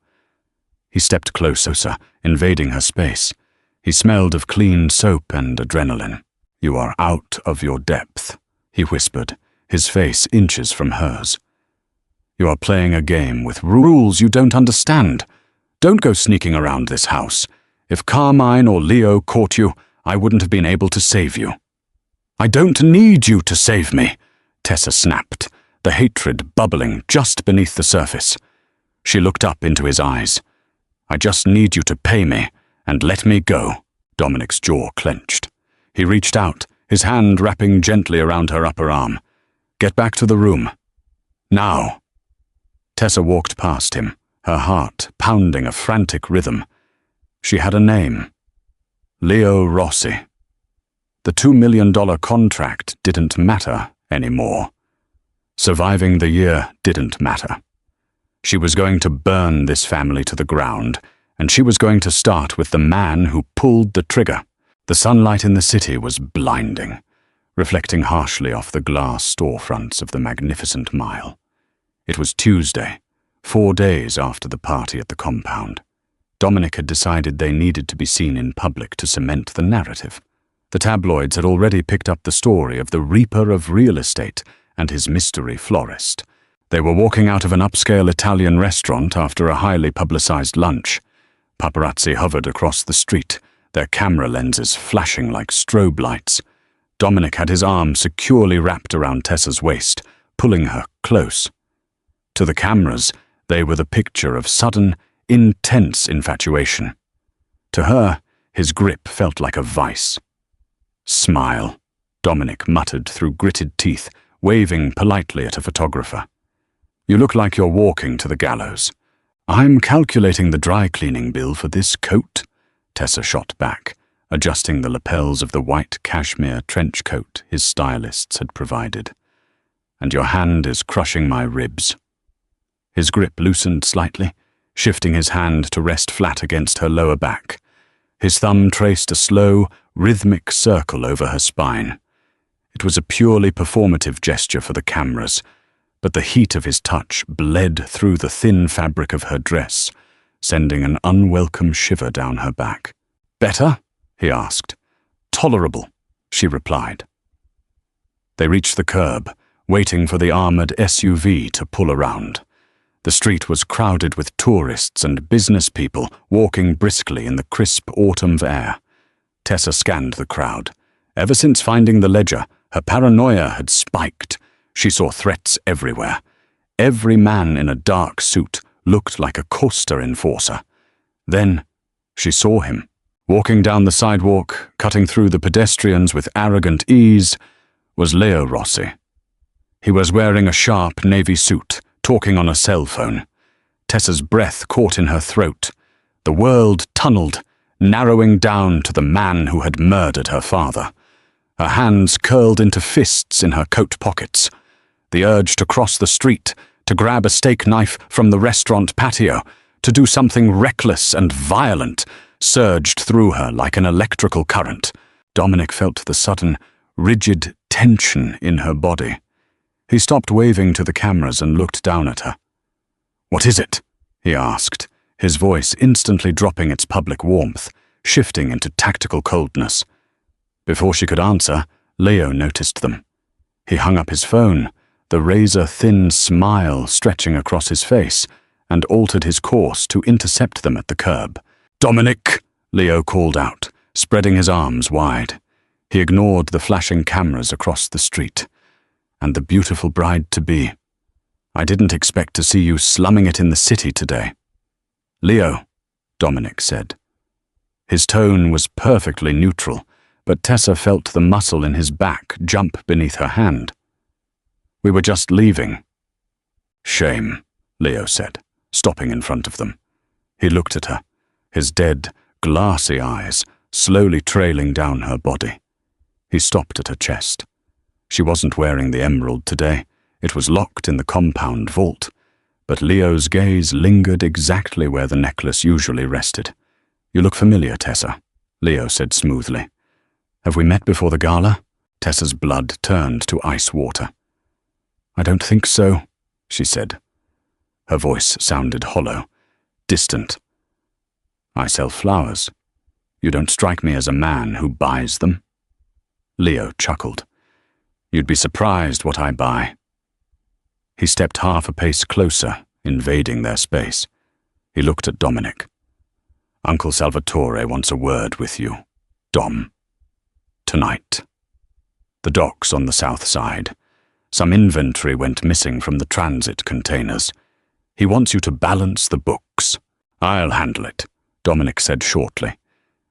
He stepped closer, invading her space. He smelled of clean soap and adrenaline. "You are out of your depth," he whispered, his face inches from hers. "You are playing a game with rules you don't understand. Don't go sneaking around this house. If Carmine or Leo caught you, I wouldn't have been able to save you." "I don't need you to save me," Tessa snapped, the hatred bubbling just beneath the surface. She looked up into his eyes. "I just need you to pay me and let me go." Dominic's jaw clenched. He reached out, his hand wrapping gently around her upper arm. "Get back to the room. Now." Tessa walked past him, her heart pounding a frantic rhythm. She had a name. Leo Rossi. The $2 million contract didn't matter anymore. Surviving the year didn't matter. She was going to burn this family to the ground, and she was going to start with the man who pulled the trigger. The sunlight in the city was blinding, reflecting harshly off the glass storefronts of the magnificent Mile. It was Tuesday, 4 days after the party at the compound. Dominic had decided they needed to be seen in public to cement the narrative. The tabloids had already picked up the story of the reaper of real estate and his mystery florist. They were walking out of an upscale Italian restaurant after a highly publicized lunch. Paparazzi hovered across the street, their camera lenses flashing like strobe lights. Dominic had his arm securely wrapped around Tessa's waist, pulling her close. To the cameras, they were the picture of sudden, intense infatuation. To her, his grip felt like a vice. "Smile," Dominic muttered through gritted teeth, waving politely at a photographer. "You look like you're walking to the gallows." "I'm calculating the dry cleaning bill for this coat," Tessa shot back, adjusting the lapels of the white cashmere trench coat his stylists had provided. "And your hand is crushing my ribs." His grip loosened slightly, shifting his hand to rest flat against her lower back. His thumb traced a slow, rhythmic circle over her spine. It was a purely performative gesture for the cameras, but the heat of his touch bled through the thin fabric of her dress, sending an unwelcome shiver down her back. "Better?" he asked. "Tolerable," she replied. They reached the curb, waiting for the armored SUV to pull around. The street was crowded with tourists and business people walking briskly in the crisp autumn air. Tessa scanned the crowd. Ever since finding the ledger, her paranoia had spiked. She saw threats everywhere. Every man in a dark suit looked like a Costa enforcer. Then she saw him, walking down the sidewalk, cutting through the pedestrians with arrogant ease, was Leo Rossi. He was wearing a sharp navy suit, talking on a cell phone. Tessa's breath caught in her throat. The world tunneled, narrowing down to the man who had murdered her father. Her hands curled into fists in her coat pockets. The urge to cross the street, to grab a steak knife from the restaurant patio, to do something reckless and violent, surged through her like an electrical current. Dominic felt the sudden, rigid tension in her body. He stopped waving to the cameras and looked down at her. "What is it?" he asked, his voice instantly dropping its public warmth, shifting into tactical coldness. Before she could answer, Leo noticed them. He hung up his phone, the razor-thin smile stretching across his face, and altered his course to intercept them at the curb. "Dominic!" Leo called out, spreading his arms wide. He ignored the flashing cameras across the street. "And the beautiful bride-to-be. I didn't expect to see you slumming it in the city today." "Leo," Dominic said. His tone was perfectly neutral, but Tessa felt the muscle in his back jump beneath her hand. "We were just leaving." "Shame," Leo said, stopping in front of them. He looked at her, his dead, glassy eyes slowly trailing down her body. He stopped at her chest. She wasn't wearing the emerald today. It was locked in the compound vault, but Leo's gaze lingered exactly where the necklace usually rested. "You look familiar, Tessa," Leo said smoothly. "Have we met before the gala?" Tessa's blood turned to ice water. "I don't think so," she said. Her voice sounded hollow, distant. "I sell flowers. You don't strike me as a man who buys them." Leo chuckled. "You'd be surprised what I buy." He stepped half a pace closer, invading their space. He looked at Dominic. "Uncle Salvatore wants a word with you, Dom. Tonight." The docks on the south side. Some inventory went missing from the transit containers. "He wants you to balance the books." "I'll handle it," Dominic said shortly.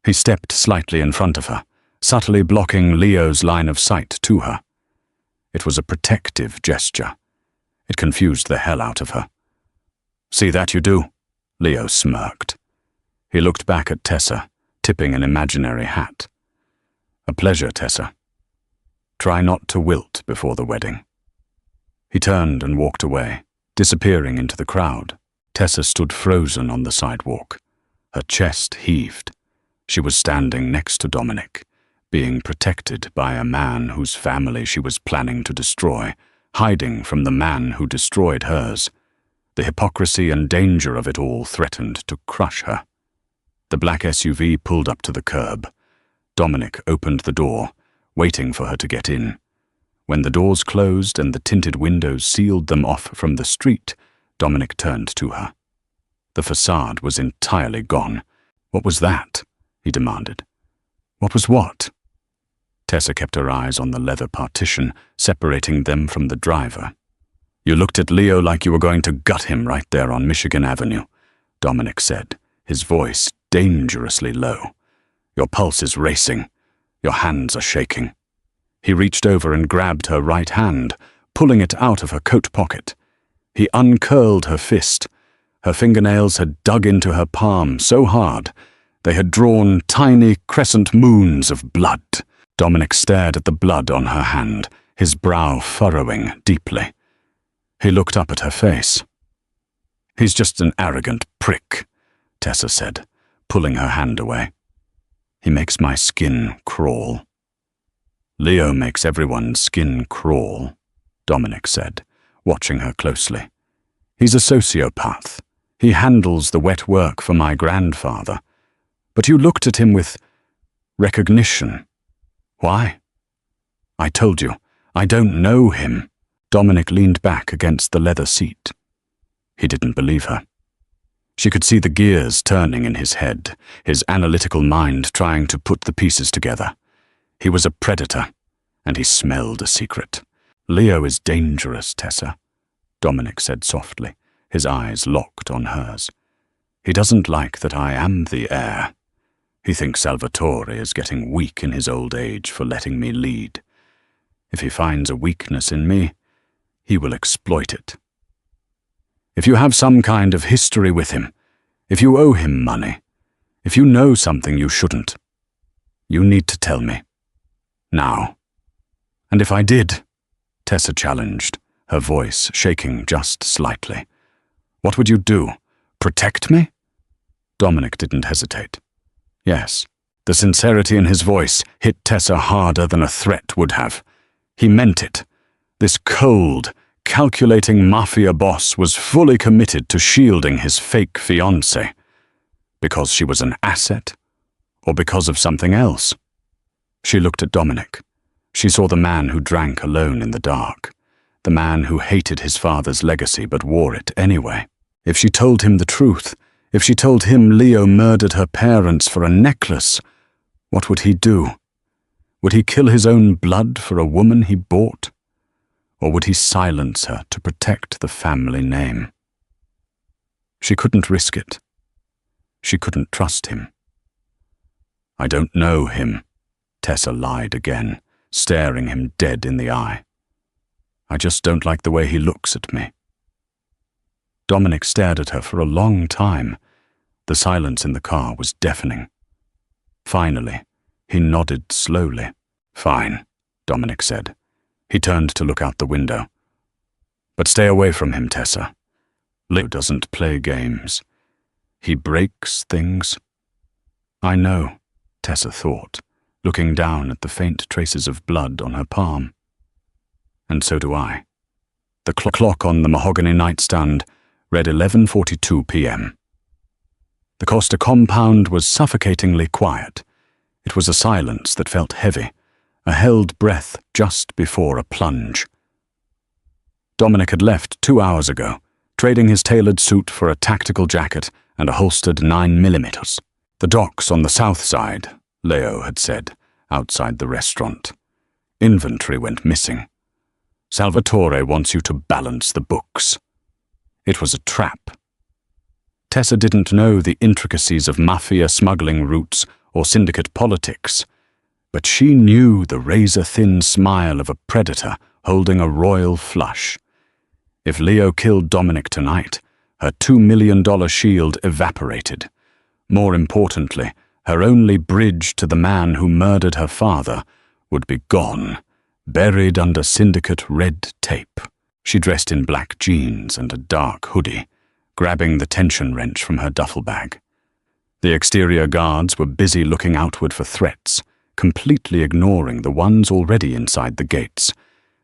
He stepped slightly in front of her, subtly blocking Leo's line of sight to her. It was a protective gesture. It confused the hell out of her. "See that you do?" Leo smirked. He looked back at Tessa, tipping an imaginary hat. "A pleasure, Tessa. Try not to wilt before the wedding." He turned and walked away, disappearing into the crowd. Tessa stood frozen on the sidewalk. Her chest heaved. She was standing next to Dominic, being protected by a man whose family she was planning to destroy, hiding from the man who destroyed hers. The hypocrisy and danger of it all threatened to crush her. The black SUV pulled up to the curb. Dominic opened the door, waiting for her to get in. When the doors closed and the tinted windows sealed them off from the street, Dominic turned to her. The facade was entirely gone. "What was that?" he demanded. "What was what?" Tessa kept her eyes on the leather partition, separating them from the driver. "You looked at Leo like you were going to gut him right there on Michigan Avenue," Dominic said, his voice dangerously low. "Your pulse is racing. Your hands are shaking." He reached over and grabbed her right hand, pulling it out of her coat pocket. He uncurled her fist. Her fingernails had dug into her palm so hard, they had drawn tiny crescent moons of blood. Dominic stared at the blood on her hand, his brow furrowing deeply. He looked up at her face. "He's just an arrogant prick," Tessa said, pulling her hand away. He makes my skin crawl." "Leo makes everyone's skin crawl," Dominic said, watching her closely. "He's a sociopath. He handles the wet work for my grandfather. But you looked at him with recognition. Why?" "I told you, I don't know him." Dominic leaned back against the leather seat. He didn't believe her. She could see the gears turning in his head, his analytical mind trying to put the pieces together. He was a predator, and he smelled a secret. "Leo is dangerous, Tessa," Dominic said softly, his eyes locked on hers. "He doesn't like that I am the heir. He thinks Salvatore is getting weak in his old age for letting me lead. If he finds a weakness in me, he will exploit it. If you have some kind of history with him, if you owe him money, if you know something you shouldn't, you need to tell me. Now." "And if I did?" Tessa challenged, her voice shaking just slightly. "What would you do? Protect me?" Dominic didn't hesitate. Yes, the sincerity in his voice hit Tessa harder than a threat would have. He meant it. This cold, calculating Mafia boss was fully committed to shielding his fake fiancée. Because she was an asset? Or because of something else? She looked at Dominic. She saw the man who drank alone in the dark. The man who hated his father's legacy but wore it anyway. If she told him the truth, if she told him Leo murdered her parents for a necklace, what would he do? Would he kill his own blood for a woman he bought? Or would he silence her to protect the family name? She couldn't risk it. She couldn't trust him. "I don't know him," Tessa lied again, staring him dead in the eye. "I just don't like the way he looks at me." Dominic stared at her for a long time. The silence in the car was deafening. Finally, he nodded slowly. "Fine," Dominic said. He turned to look out the window. "But stay away from him, Tessa. Leo doesn't play games. He breaks things." "I know," Tessa thought, looking down at the faint traces of blood on her palm. "And so do I." The clock on the mahogany nightstand read 11:42 p.m. The Costa compound was suffocatingly quiet. It was a silence that felt heavy, a held breath just before a plunge. Dominic had left 2 hours ago, trading his tailored suit for a tactical jacket and a holstered 9mm. "The docks on the south side," Leo had said, outside the restaurant. "Inventory went missing. Salvatore wants you to balance the books." It was a trap. Tessa didn't know the intricacies of Mafia smuggling routes or syndicate politics, but she knew the razor-thin smile of a predator holding a royal flush. If Leo killed Dominic tonight, her $2 million shield evaporated. More importantly, her only bridge to the man who murdered her father would be gone, buried under syndicate red tape. She dressed in black jeans and a dark hoodie, grabbing the tension wrench from her duffel bag. The exterior guards were busy looking outward for threats, completely ignoring the ones already inside the gates.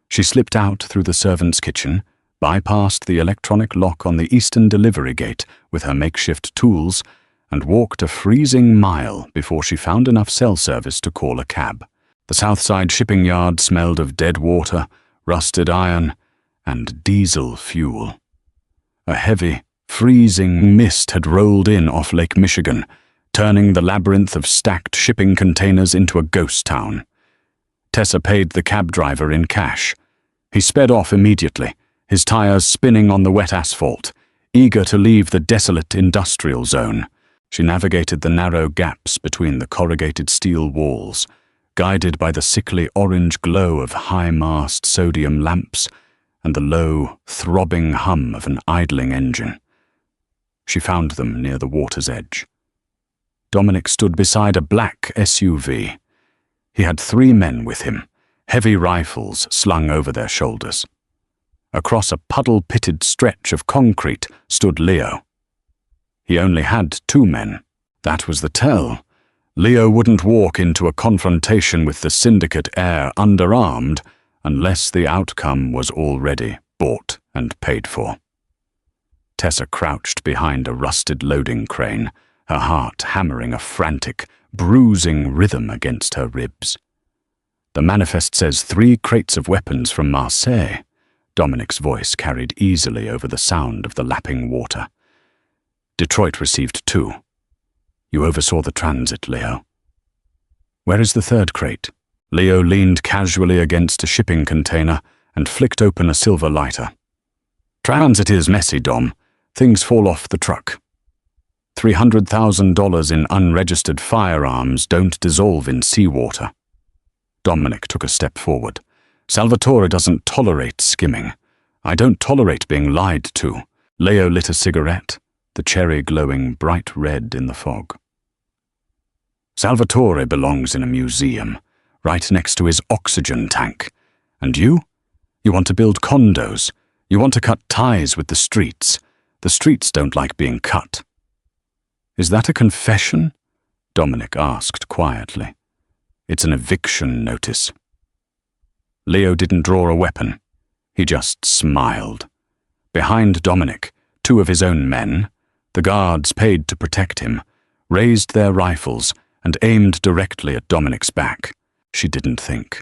She slipped out through the servants' kitchen, bypassed the electronic lock on the eastern delivery gate with her makeshift tools, and walked a freezing mile before she found enough cell service to call a cab. The Southside shipping yard smelled of dead water, rusted iron, and diesel fuel. A heavy, freezing mist had rolled in off Lake Michigan, turning the labyrinth of stacked shipping containers into a ghost town. Tessa paid the cab driver in cash. He sped off immediately, his tires spinning on the wet asphalt, eager to leave the desolate industrial zone. She navigated the narrow gaps between the corrugated steel walls, guided by the sickly orange glow of high-mast sodium lamps and the low, throbbing hum of an idling engine. She found them near the water's edge. Dominic stood beside a black SUV. He had 3 men with him, heavy rifles slung over their shoulders. Across a puddle-pitted stretch of concrete stood Leo. He only had 2 men. That was the tell. Leo wouldn't walk into a confrontation with the syndicate heir underarmed unless the outcome was already bought and paid for. Tessa crouched behind a rusted loading crane, her heart hammering a frantic, bruising rhythm against her ribs. The manifest says 3 crates of weapons from Marseille. Dominic's voice carried easily over the sound of the lapping water. Detroit received 2. You oversaw the transit, Leo. Where is the 3rd crate? Leo leaned casually against a shipping container and flicked open a silver lighter. Transit is messy, Dom. Things fall off the truck. $300,000 in unregistered firearms don't dissolve in seawater. Dominic took a step forward. Salvatore doesn't tolerate skimming. I don't tolerate being lied to. Leo lit a cigarette, the cherry glowing bright red in the fog. Salvatore belongs in a museum, right next to his oxygen tank. And you? You want to build condos. You want to cut ties with the streets. The streets don't like being cut. Is that a confession? Dominic asked quietly. It's an eviction notice. Leo didn't draw a weapon. He just smiled. Behind Dominic, 2 of his own men, the guards paid to protect him, raised their rifles and aimed directly at Dominic's back. She didn't think.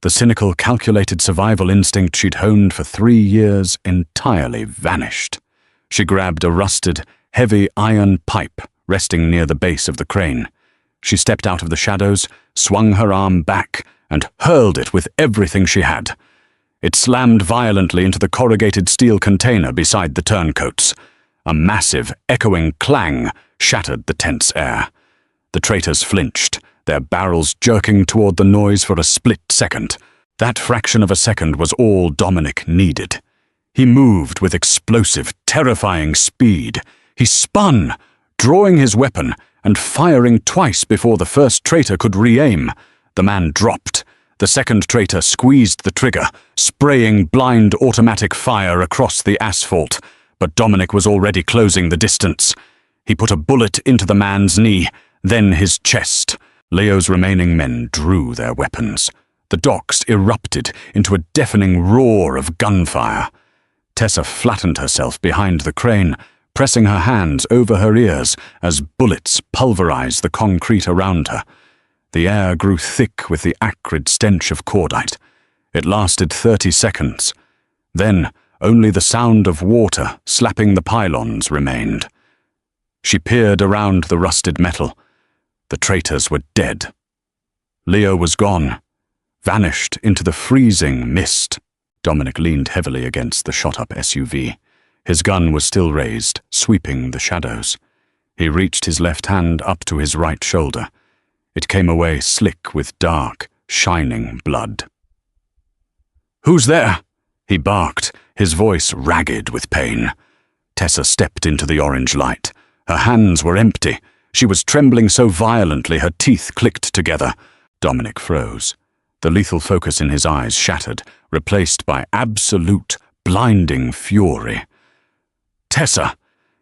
The cynical, calculated survival instinct she'd honed for 3 years entirely vanished. She grabbed a rusted, heavy iron pipe resting near the base of the crane. She stepped out of the shadows, swung her arm back, and hurled it with everything she had. It slammed violently into the corrugated steel container beside the turncoats. A massive, echoing clang shattered the tense air. The traitors flinched, their barrels jerking toward the noise for a split second. That fraction of a second was all Dominic needed. He moved with explosive, terrifying speed. He spun, drawing his weapon and firing twice before the first traitor could re-aim. The man dropped. The second traitor squeezed the trigger, spraying blind automatic fire across the asphalt. But Dominic was already closing the distance. He put a bullet into the man's knee, then his chest. Leo's remaining men drew their weapons. The docks erupted into a deafening roar of gunfire. Tessa flattened herself behind the crane, pressing her hands over her ears as bullets pulverized the concrete around her. The air grew thick with the acrid stench of cordite. It lasted 30 seconds. Then only the sound of water slapping the pylons remained. She peered around the rusted metal. The traitors were dead. Leo was gone, vanished into the freezing mist. Dominic leaned heavily against the shot-up SUV. His gun was still raised, sweeping the shadows. He reached his left hand up to his right shoulder. It came away slick with dark, shining blood. "Who's there?" he barked, his voice ragged with pain. Tessa stepped into the orange light. Her hands were empty. She was trembling so violently her teeth clicked together. Dominic froze. The lethal focus in his eyes shattered, replaced by absolute, blinding fury. "Tessa,"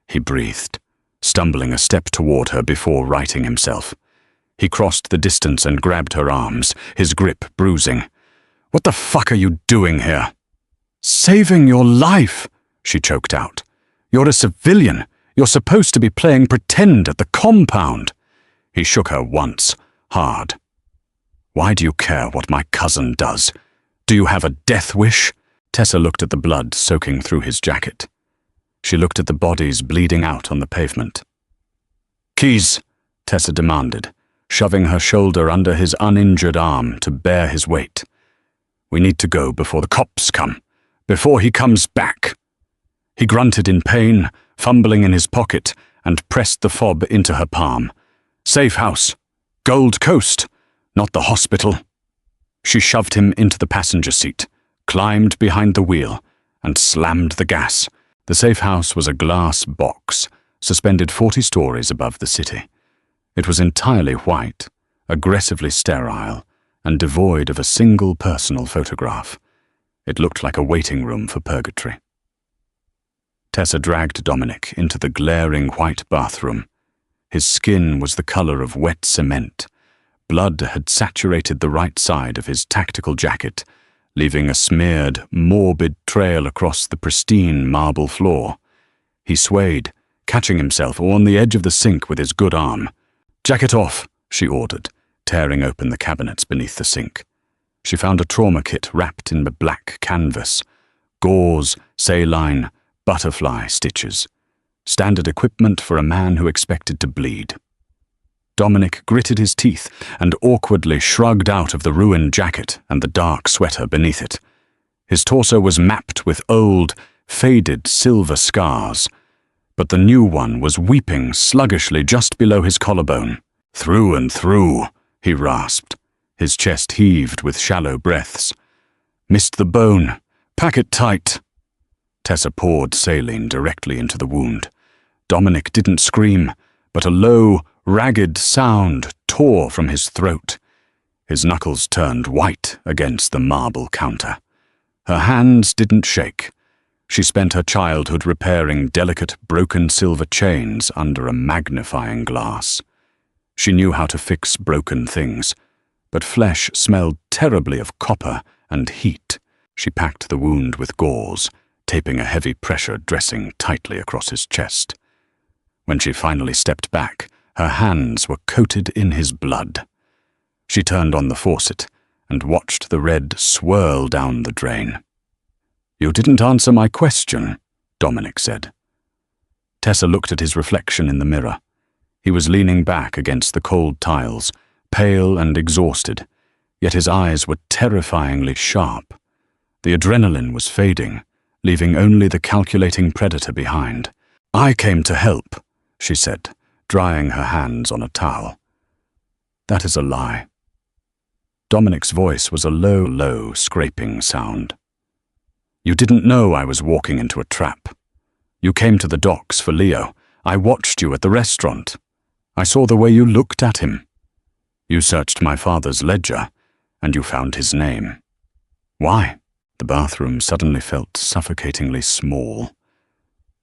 he breathed, stumbling a step toward her before righting himself. He crossed the distance and grabbed her arms, his grip bruising. "What the fuck are you doing here?" "Saving your life," she choked out. "You're a civilian. You're supposed to be playing pretend at the compound." He shook her once, hard. "Why do you care what my cousin does? Do you have a death wish?" Tessa looked at the blood soaking through his jacket. She looked at the bodies bleeding out on the pavement. "Keys," Tessa demanded, shoving her shoulder under his uninjured arm to bear his weight. "We need to go before the cops come, before he comes back." He grunted in pain, fumbling in his pocket, and pressed the fob into her palm. "Safe house. Gold Coast, not the hospital." She shoved him into the passenger seat, climbed behind the wheel, and slammed the gas. The safe house was a glass box, suspended 40 stories above the city. It was entirely white, aggressively sterile, and devoid of a single personal photograph. It looked like a waiting room for purgatory. Tessa dragged Dominic into the glaring white bathroom. His skin was the color of wet cement. Blood had saturated the right side of his tactical jacket, leaving a smeared, morbid trail across the pristine marble floor. He swayed, catching himself on the edge of the sink with his good arm. "Jacket off," she ordered, tearing open the cabinets beneath the sink. She found a trauma kit wrapped in the black canvas. Gauze, saline, butterfly stitches. Standard equipment for a man who expected to bleed. Dominic gritted his teeth and awkwardly shrugged out of the ruined jacket and the dark sweater beneath it. His torso was mapped with old, faded silver scars, but the new one was weeping sluggishly just below his collarbone. "Through and through," he rasped. His chest heaved with shallow breaths. "Missed the bone. Pack it tight." Tessa poured saline directly into the wound. Dominic didn't scream, but a low, ragged sound tore from his throat. His knuckles turned white against the marble counter. Her hands didn't shake. She spent her childhood repairing delicate, broken silver chains under a magnifying glass. She knew how to fix broken things, but flesh smelled terribly of copper and heat. She packed the wound with gauze, taping a heavy-pressure dressing tightly across his chest. When she finally stepped back, her hands were coated in his blood. She turned on the faucet and watched the red swirl down the drain. "You didn't answer my question," Dominic said. Tessa looked at his reflection in the mirror. He was leaning back against the cold tiles, pale and exhausted, yet his eyes were terrifyingly sharp. The adrenaline was fading, leaving only the calculating predator behind. "I came to help," she said, drying her hands on a towel. "That is a lie." Dominic's voice was a low, low, scraping sound. "You didn't know I was walking into a trap. You came to the docks for Leo. I watched you at the restaurant. I saw the way you looked at him. You searched my father's ledger, and you found his name. Why?" The bathroom suddenly felt suffocatingly small.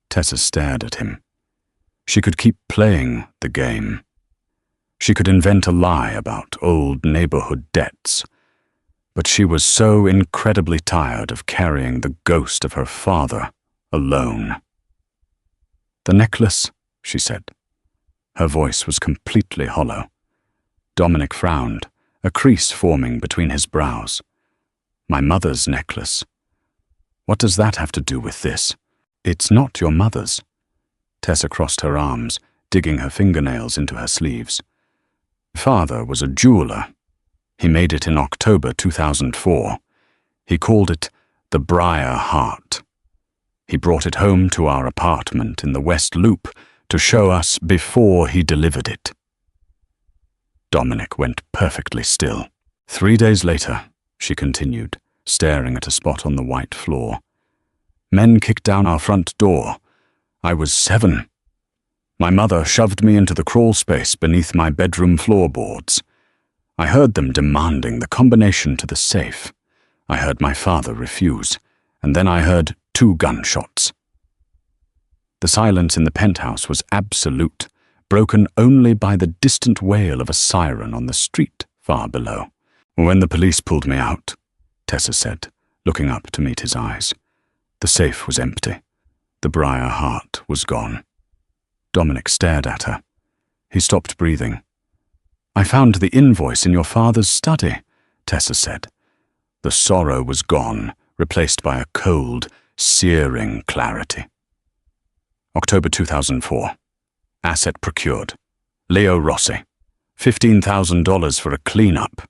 Tessa stared at him. She could keep playing the game. She could invent a lie about old neighborhood debts, but she was so incredibly tired of carrying the ghost of her father alone. "The necklace," she said. Her voice was completely hollow. Dominic frowned, a crease forming between his brows. "My mother's necklace. What does that have to do with this?" "It's not your mother's." Tessa crossed her arms, digging her fingernails into her sleeves. "Father was a jeweler. He made it in October 2004. He called it the Briar Heart. He brought it home to our apartment in the West Loop to show us before he delivered it." Dominic went perfectly still. 3 days later, she continued, staring at a spot on the white floor. "Men kicked down our front door. I was 7. My mother shoved me into the crawl space beneath my bedroom floorboards. I heard them demanding the combination to the safe. I heard my father refuse, and then I heard 2 gunshots. The silence in the penthouse was absolute, broken only by the distant wail of a siren on the street far below. When the police pulled me out," Tessa said, looking up to meet his eyes, "the safe was empty. The Briar Heart was gone." Dominic stared at her. He stopped breathing. "I found the invoice in your father's study," Tessa said. The sorrow was gone, replaced by a cold, searing clarity. October 2004. Asset procured. Leo Rossi. $15,000 for a clean-up.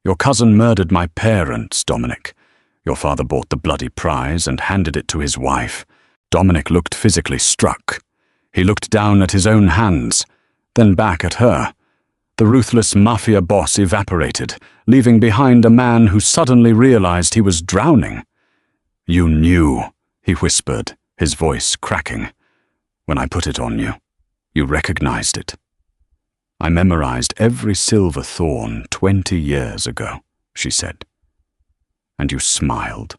Your cousin murdered my parents, Dominic. Your father bought the bloody prize and handed it to his wife. Dominic looked physically struck. He looked down at his own hands, then back at her. The ruthless Mafia boss evaporated, leaving behind a man who suddenly realized he was drowning. "You knew," he whispered, his voice cracking. "When I put it on you, you recognized it." "I memorized every silver thorn 20 years ago," she said. "And you smiled."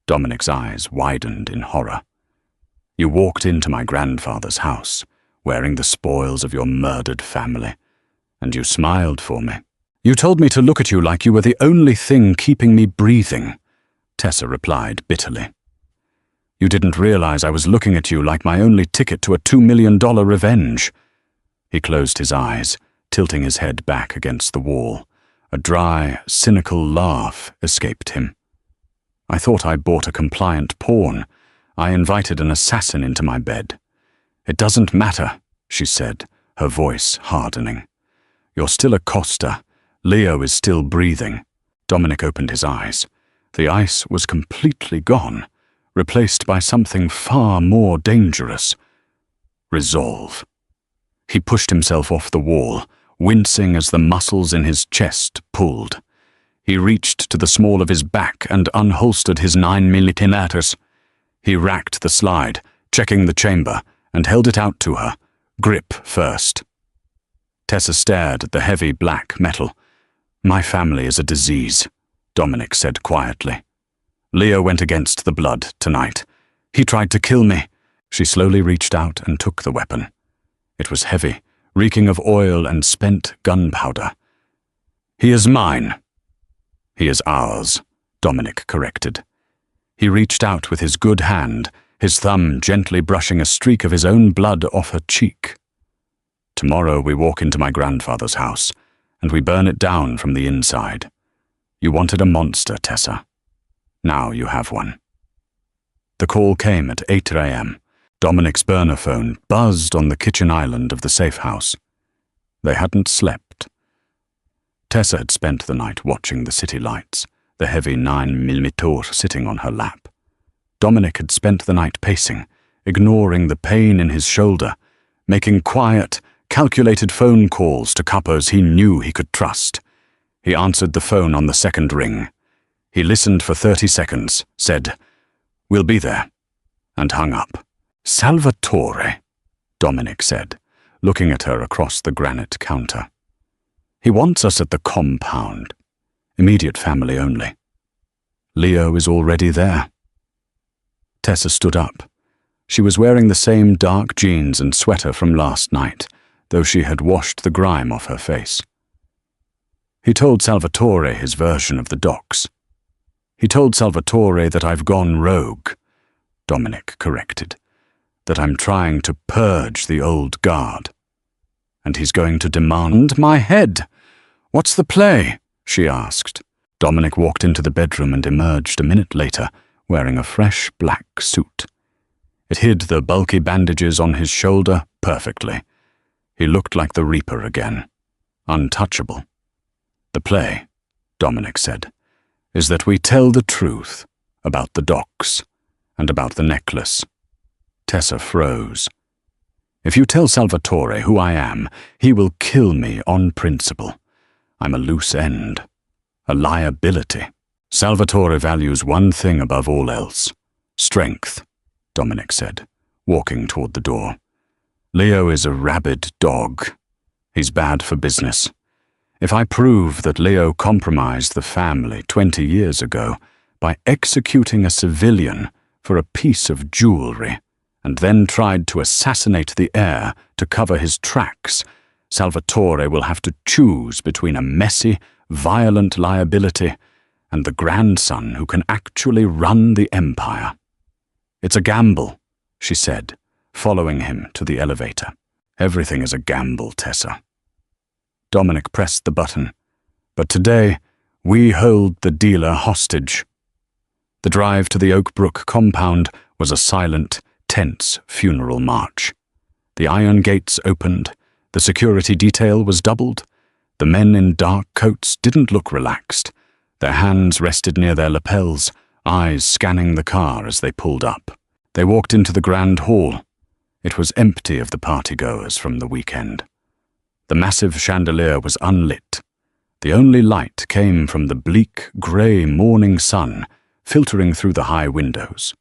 Dominic's eyes widened in horror. "You walked into my grandfather's house, wearing the spoils of your murdered family. And you smiled for me. You told me to look at you like you were the only thing keeping me breathing, Tessa replied bitterly. You didn't realize I was looking at you like my only ticket to a $2 million revenge. He closed his eyes, tilting his head back against the wall. A dry, cynical laugh escaped him. I thought I bought a compliant pawn. I invited an assassin into my bed. It doesn't matter, she said, her voice hardening. You're still a Costa. Leo is still breathing. Dominic opened his eyes. The ice was completely gone, replaced by something far more dangerous. Resolve. He pushed himself off the wall, wincing as the muscles in his chest pulled. He reached to the small of his back and unholstered his 9mm. He racked the slide, checking the chamber, and held it out to her, grip first. Tessa stared at the heavy black metal. My family is a disease, Dominic said quietly. Leo went against the blood tonight. He tried to kill me. She slowly reached out and took the weapon. It was heavy, reeking of oil and spent gunpowder. He is mine. He is ours, Dominic corrected. He reached out with his good hand, his thumb gently brushing a streak of his own blood off her cheek. Tomorrow we walk into my grandfather's house, and we burn it down from the inside. You wanted a monster, Tessa. Now you have one. The call came at 8 a.m. Dominic's burner phone buzzed on the kitchen island of the safe house. They hadn't slept. Tessa had spent the night watching the city lights, the heavy 9mm sitting on her lap. Dominic had spent the night pacing, ignoring the pain in his shoulder, making quiet, calculated phone calls to couples he knew he could trust. He answered the phone on the second ring. He listened for 30 seconds, said, "We'll be there," and hung up. "Salvatore," Dominic said, looking at her across the granite counter. "He wants us at the compound. Immediate family only. Leo is already there." Tessa stood up. She was wearing the same dark jeans and sweater from last night, though she had washed the grime off her face. He told Salvatore his version of the docs. He told Salvatore that I've gone rogue, Dominic corrected, that I'm trying to purge the old guard. And he's going to demand my head. "What's the play?" she asked. Dominic walked into the bedroom and emerged a minute later, wearing a fresh black suit. It hid the bulky bandages on his shoulder perfectly. He looked like the Reaper again, untouchable. "The play," Dominic said, "is that we tell the truth about the docs and about the necklace." Tessa froze. "If you tell Salvatore who I am, he will kill me on principle. I'm a loose end, a liability. Salvatore values one thing above all else, strength," Dominic said, walking toward the door. "Leo is a rabid dog. He's bad for business. If I prove that Leo compromised the family 20 years ago by executing a civilian for a piece of jewelry and then tried to assassinate the heir to cover his tracks, Salvatore will have to choose between a messy, violent liability and the grandson who can actually run the empire. It's a gamble," she said, following him to the elevator. "Everything is a gamble, Tessa." Dominic pressed the button. "But today, we hold the dealer hostage." The drive to the Oakbrook compound was a silent, tense funeral march. The iron gates opened, the security detail was doubled. The men in dark coats didn't look relaxed. Their hands rested near their lapels, eyes scanning the car as they pulled up. They walked into the grand hall. It was empty of the partygoers from the weekend. The massive chandelier was unlit. The only light came from the bleak, grey morning sun filtering through the high windows.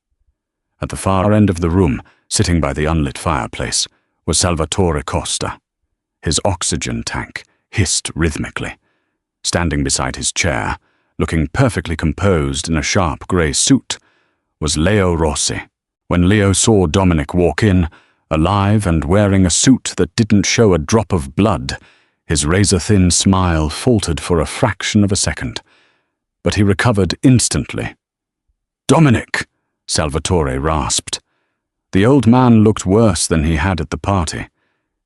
At the far end of the room, sitting by the unlit fireplace, was Salvatore Costa. His oxygen tank hissed rhythmically. Standing beside his chair, looking perfectly composed in a sharp grey suit, was Leo Rossi. When Leo saw Dominic walk in, alive and wearing a suit that didn't show a drop of blood. His razor-thin smile faltered for a fraction of a second, but he recovered instantly. "Dominic!" Salvatore rasped. The old man looked worse than he had at the party.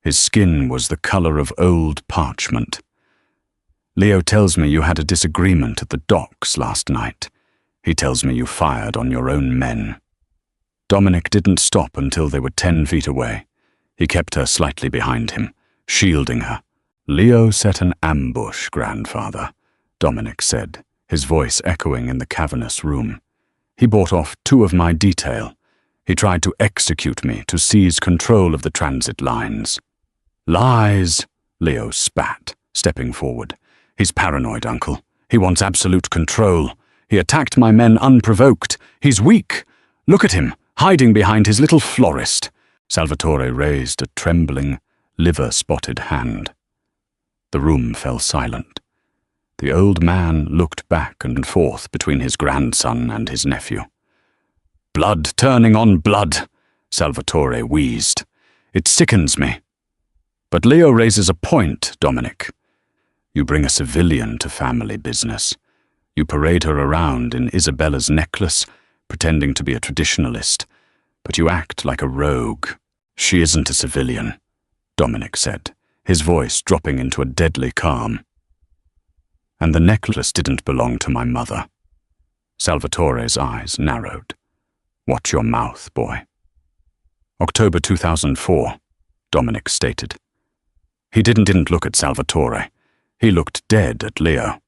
His skin was the color of old parchment. "Leo tells me you had a disagreement at the docks last night. He tells me you fired on your own men." Dominic didn't stop until they were 10 feet away. He kept her slightly behind him, shielding her. "Leo set an ambush, grandfather," Dominic said, his voice echoing in the cavernous room. "He bought off 2 of my detail. He tried to execute me, to seize control of the transit lines." "Lies," Leo spat, stepping forward. "He's paranoid, Uncle. He wants absolute control. He attacked my men unprovoked. He's weak. Look at him, hiding behind his little florist." Salvatore raised a trembling, liver-spotted hand. The room fell silent. The old man looked back and forth between his grandson and his nephew. "Blood turning on blood," Salvatore wheezed. "It sickens me." "But Leo raises a point, Dominic. You bring a civilian to family business. You parade her around in Isabella's necklace, pretending to be a traditionalist, but you act like a rogue." "She isn't a civilian," Dominic said, his voice dropping into a deadly calm. "And the necklace didn't belong to my mother." Salvatore's eyes narrowed. "Watch your mouth, boy." "October 2004, Dominic stated. He didn't look at Salvatore. He looked dead at Leo.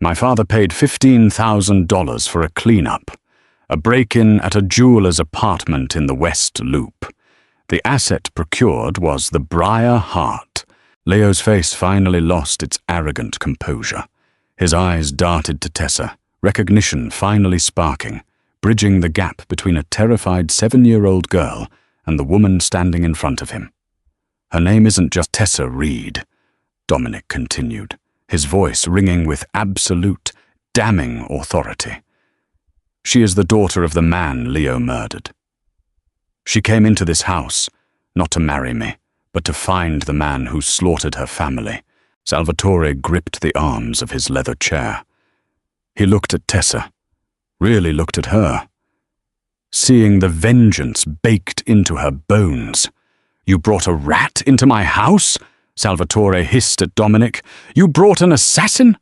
"My father paid $15,000 for a cleanup, a break-in at a jeweler's apartment in the West Loop. The asset procured was the Briar Heart." Leo's face finally lost its arrogant composure. His eyes darted to Tessa, recognition finally sparking, bridging the gap between a terrified 7-year-old girl and the woman standing in front of him. "Her name isn't just Tessa Reed," Dominic continued, his voice ringing with absolute, damning authority. "She is the daughter of the man Leo murdered. She came into this house, not to marry me, but to find the man who slaughtered her family." Salvatore gripped the arms of his leather chair. He looked at Tessa, really looked at her, seeing the vengeance baked into her bones. "You brought a rat into my house?" Salvatore hissed at Dominic. "You brought an assassin?"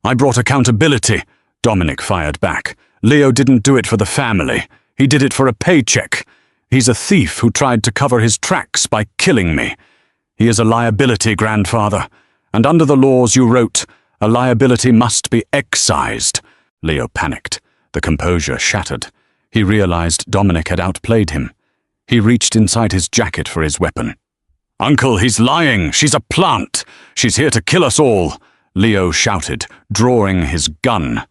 "I brought accountability," Dominic fired back. "Leo didn't do it for the family. He did it for a paycheck. He's a thief who tried to cover his tracks by killing me. He is a liability, grandfather, and under the laws you wrote, a liability must be excised." Leo panicked. The composure shattered. He realized Dominic had outplayed him. He reached inside his jacket for his weapon. "Uncle, he's lying! She's a plant! She's here to kill us all!" Leo shouted, drawing his gun.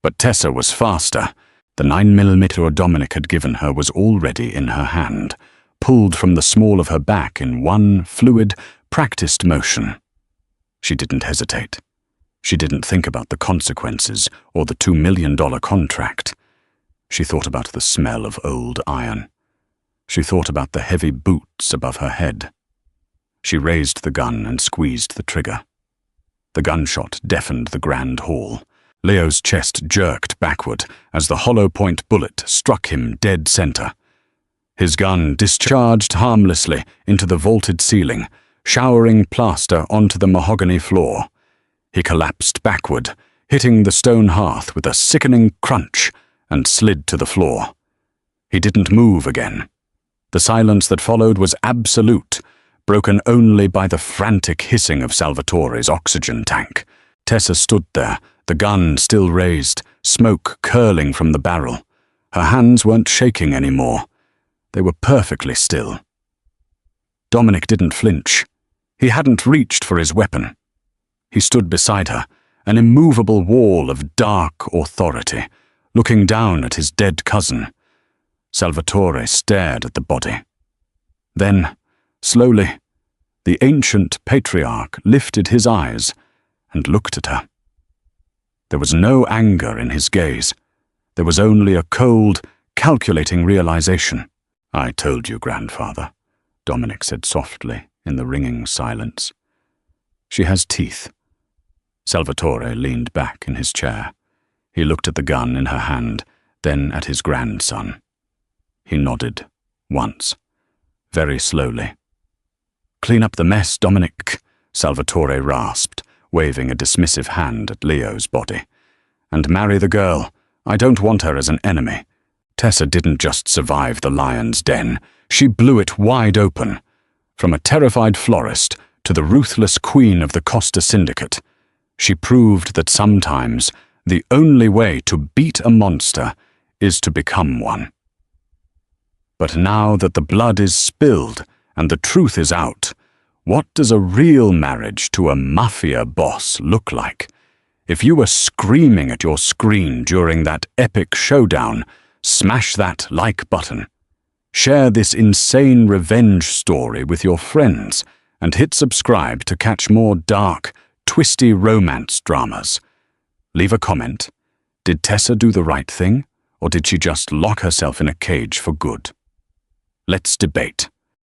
But Tessa was faster. The 9mm Dominic had given her was already in her hand, pulled from the small of her back in one fluid, practiced motion. She didn't hesitate. She didn't think about the consequences or the $2 million contract. She thought about the smell of old iron. She thought about the heavy boots above her head. She raised the gun and squeezed the trigger. The gunshot deafened the grand hall. Leo's chest jerked backward as the hollow-point bullet struck him dead center. His gun discharged harmlessly into the vaulted ceiling, showering plaster onto the mahogany floor. He collapsed backward, hitting the stone hearth with a sickening crunch, and slid to the floor. He didn't move again. The silence that followed was absolute, broken only by the frantic hissing of Salvatore's oxygen tank. Tessa stood there, the gun still raised, smoke curling from the barrel. Her hands weren't shaking anymore. They were perfectly still. Dominic didn't flinch. He hadn't reached for his weapon. He stood beside her, an immovable wall of dark authority, looking down at his dead cousin. Salvatore stared at the body. Then, slowly, the ancient patriarch lifted his eyes and looked at her. There was no anger in his gaze. There was only a cold, calculating realization. "I told you, grandfather. Dominic said softly in the ringing silence. She has teeth. Salvatore leaned back in his chair. He looked at the gun in her hand, then at his grandson. He nodded, once, very slowly. "Clean up the mess, Dominic," Salvatore rasped, waving a dismissive hand at Leo's body. "And marry the girl. I don't want her as an enemy. Tessa didn't just survive the lion's den. She blew it wide open. From a terrified florist to the ruthless queen of the Costa Syndicate, she proved that sometimes the only way to beat a monster is to become one. But now that the blood is spilled and the truth is out, what does a real marriage to a Mafia boss look like? If you were screaming at your screen during that epic showdown, smash that like button. Share this insane revenge story with your friends and hit subscribe to catch more dark, twisty romance dramas. Leave a comment. Did Tessa do the right thing, or did she just lock herself in a cage for good? Let's debate.